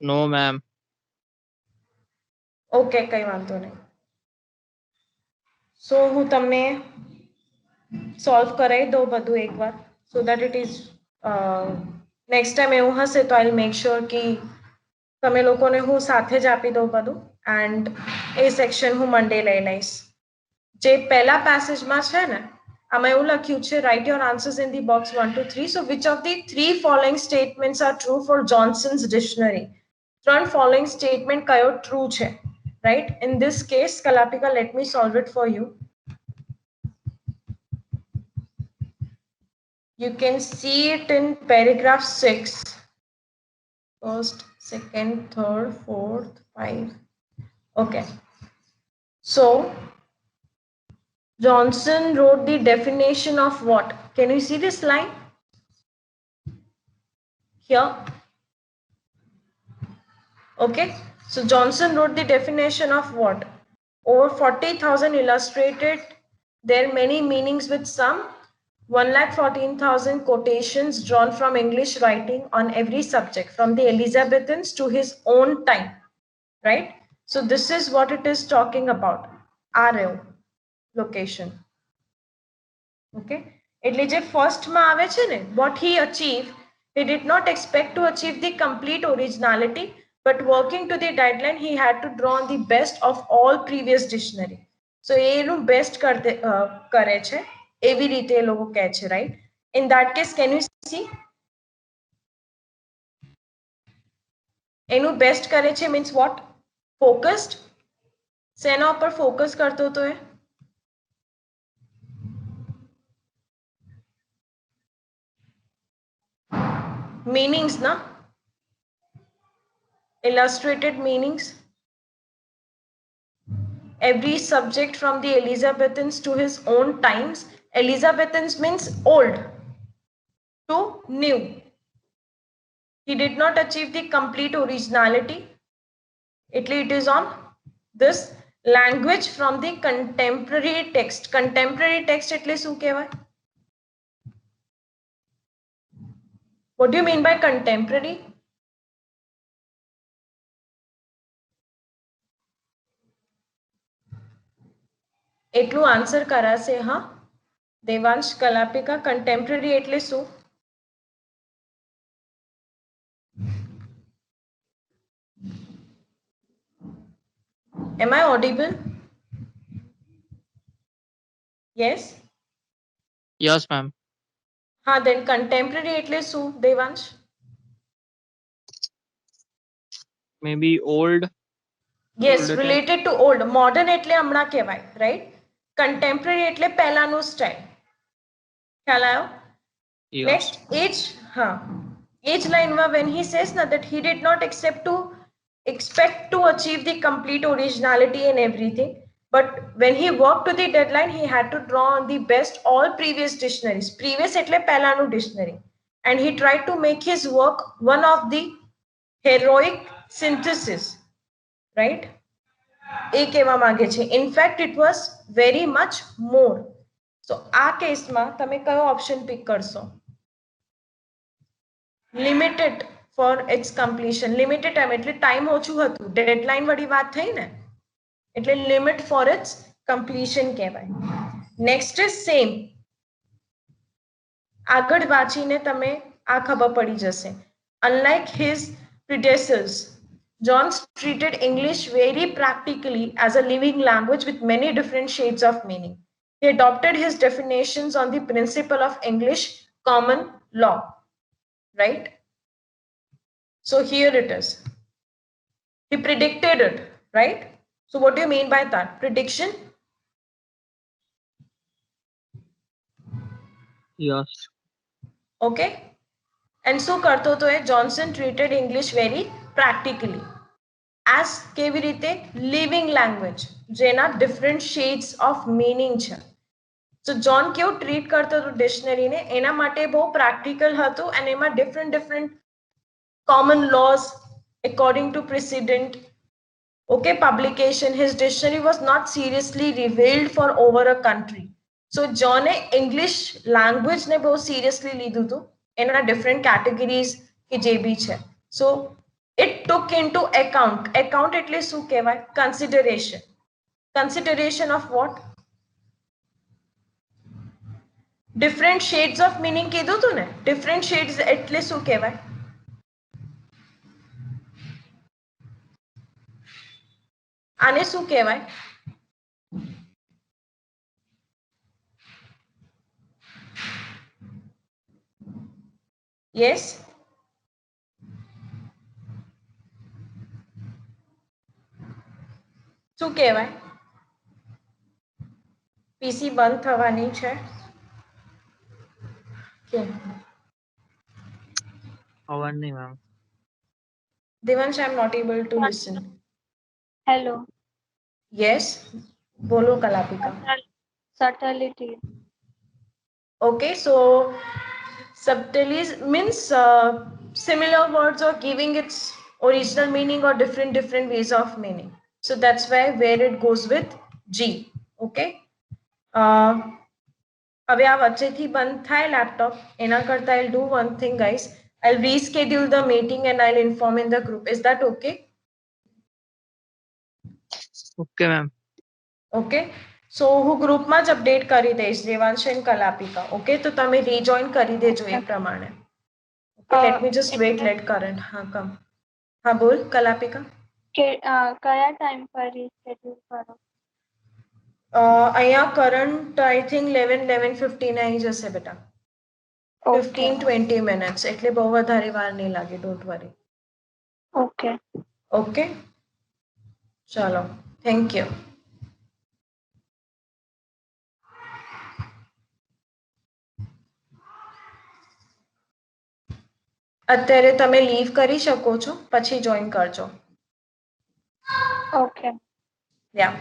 Speaker 2: નો મેમ.
Speaker 1: ઓકે, કઈ વાંધો નહીં. સો હું તમને સોલ્વ કરાવી દઉં બધું એકવાર, so that it is next time એવું હશે તો આઈ મેક શ્યોર કે તમે લોકોને હું સાથે જ આપી દઉં બધું. એન્ડ એ સેક્શન હું મંડે લઈ લઈશ. જે પહેલા પેસેજમાં છે ને, આમાં એવું લખ્યું છે, write your answers in the box 1 to 3. So which of the 3 following statements are true for Johnson's dictionary? 3 following statement કયો ટ્રુ છે? Right? In this case, Kalapika, let me solve it for you. You can see it in paragraph 6. First, second, third, fourth, 5. Okay. So, Johnson wrote the definition of what? Can you see this line? Here. Okay. So, Johnson wrote the definition of what? Over 40,000 illustrated. There are many meanings with some. 1,14,000 quotations drawn from English writing on every subject, from the Elizabethans to his own time, right? So this is what it is talking about. RO location. Okay. એટલે જે ફર્સ્ટમાં આવે છે ને, what he achieved, he did not expect to achieve the complete originality, but working to the deadline he had to draw on the best of all previous dictionary. So એનું best કરે છે એવી રીતે એ લોકો કહે છે, right? In that case, can you see? એનું best કરે છે means what? Focused. સેના ઉપર focus કરતો હતો એ? Meanings na? Illustrated meanings. Every subject from the Elizabethans to his own times. Elizabethans means old to new. He did not achieve the complete originality. It is on this language from the contemporary text. Contemporary text એટલે શું કહેવાય? What do you mean by contemporary? એટલું answer કરાશે હા Devansh કલાપિકા. contemporary એટલે શું? Am I audible? Yes?
Speaker 2: Yes, ma'am.
Speaker 1: then contemporary એટલે શું Devansh?
Speaker 2: Maybe old.
Speaker 1: Yes,
Speaker 2: older
Speaker 1: related to old. Modern એટલે હમણાં કહેવાય, right? Contemporary એટલે પહેલાનું સ્ટાઇલ. ખ્યાલ આવ્યો?
Speaker 2: Yes.
Speaker 1: Next, age line when he says that he did not expect to achieve the complete originality in everything, but when he worked to the deadline, he had to draw on the best all previous dictionaries. Previous એટલે પહેલાનું dictionary, and he tried to make his work one of the heroic synthesis, right? એ કહેવા માંગે છે. In fact, it was very much more. So આ કેસમાં તમે કયો option pick કરશો? Limited for its completion. Limited time એટલે time ઓછું હતું, deadline વાળી વાત થઈ ને, એટલે limit for its completion કહેવાય. Next is same. આગળ વાંચીને તમે આ ખબર પડી જશે. Unlike his predecessors, John treated English very practically as a living language with many different shades of meaning. He adopted his definitions on the principle of English common law, right? So here it is. He predicted it, right? So what do you mean by that? Prediction?
Speaker 2: Yes.
Speaker 1: Okay. And so karto to hai, Johnson treated English very practically as કેવી રીતે living language જેના different shades of meaning છે. So John કેવું treat કરતો હતો ડિક્શનરીને, એના માટે બહુ પ્રેક્ટિકલ હતું, and એમાં different common laws according to precedent. Okay, publication. His dictionary was not seriously revealed for over a country. So John English language ne bahut seriously લીધું હતું, એના different categories કે જે બી છે. So it took into account. Account એટલે શું કહેવાય? Consideration. Consideration of what? Different shades of meaning કીધું હતું ને. Different shades એટલે શું કહેવાય? આને શું કહેવાય? Yes? શું કહેવાય? PC બંધ થવાની છે.
Speaker 2: ખબર નહીં ma'am.
Speaker 1: Devansh, I'm not able to listen.
Speaker 3: Hello.
Speaker 1: Yes? બોલો કલાપિકા.
Speaker 3: Subtlety.
Speaker 1: Okay, so subtleties means similar words or giving its original meaning or different ways of meaning. So that's why where it goes with G. Okay. હવે આ વચ્ચેથી બંધ થાય laptop, એના કરતા I'll do one thing, guys. I'll reschedule the meeting and I'll inform in the group. Is that okay?
Speaker 2: Okay, ma'am.
Speaker 1: Okay. So હું ગ્રુપમાં જ અપડેટ કરી દઈશ દેવાંશ and કલાપિકા. Okay, તો તમે રીજોઈન કરી દેજો એ પ્રમાણે. Okay, let me just wait, let Karan come. હા બોલ કલાપિકા.
Speaker 3: કે કયા ટાઈમ પર રીશેડ્યુલ કરો?
Speaker 1: અહીંયા કરંટ આઈ થિંક 11:15 આવી જશે બેટા. 15-20 મિનિટ્સ, એટલે બહુ વધારે વાર નહીં લાગે, ડોન્ટ વરી.
Speaker 3: ઓકે.
Speaker 1: ઓકે ચાલો, થેન્ક યુ. અત્યારે તમે લીવ કરી શકો છો, પછી જોઈન કરજો.
Speaker 3: ઓકે.
Speaker 1: યા.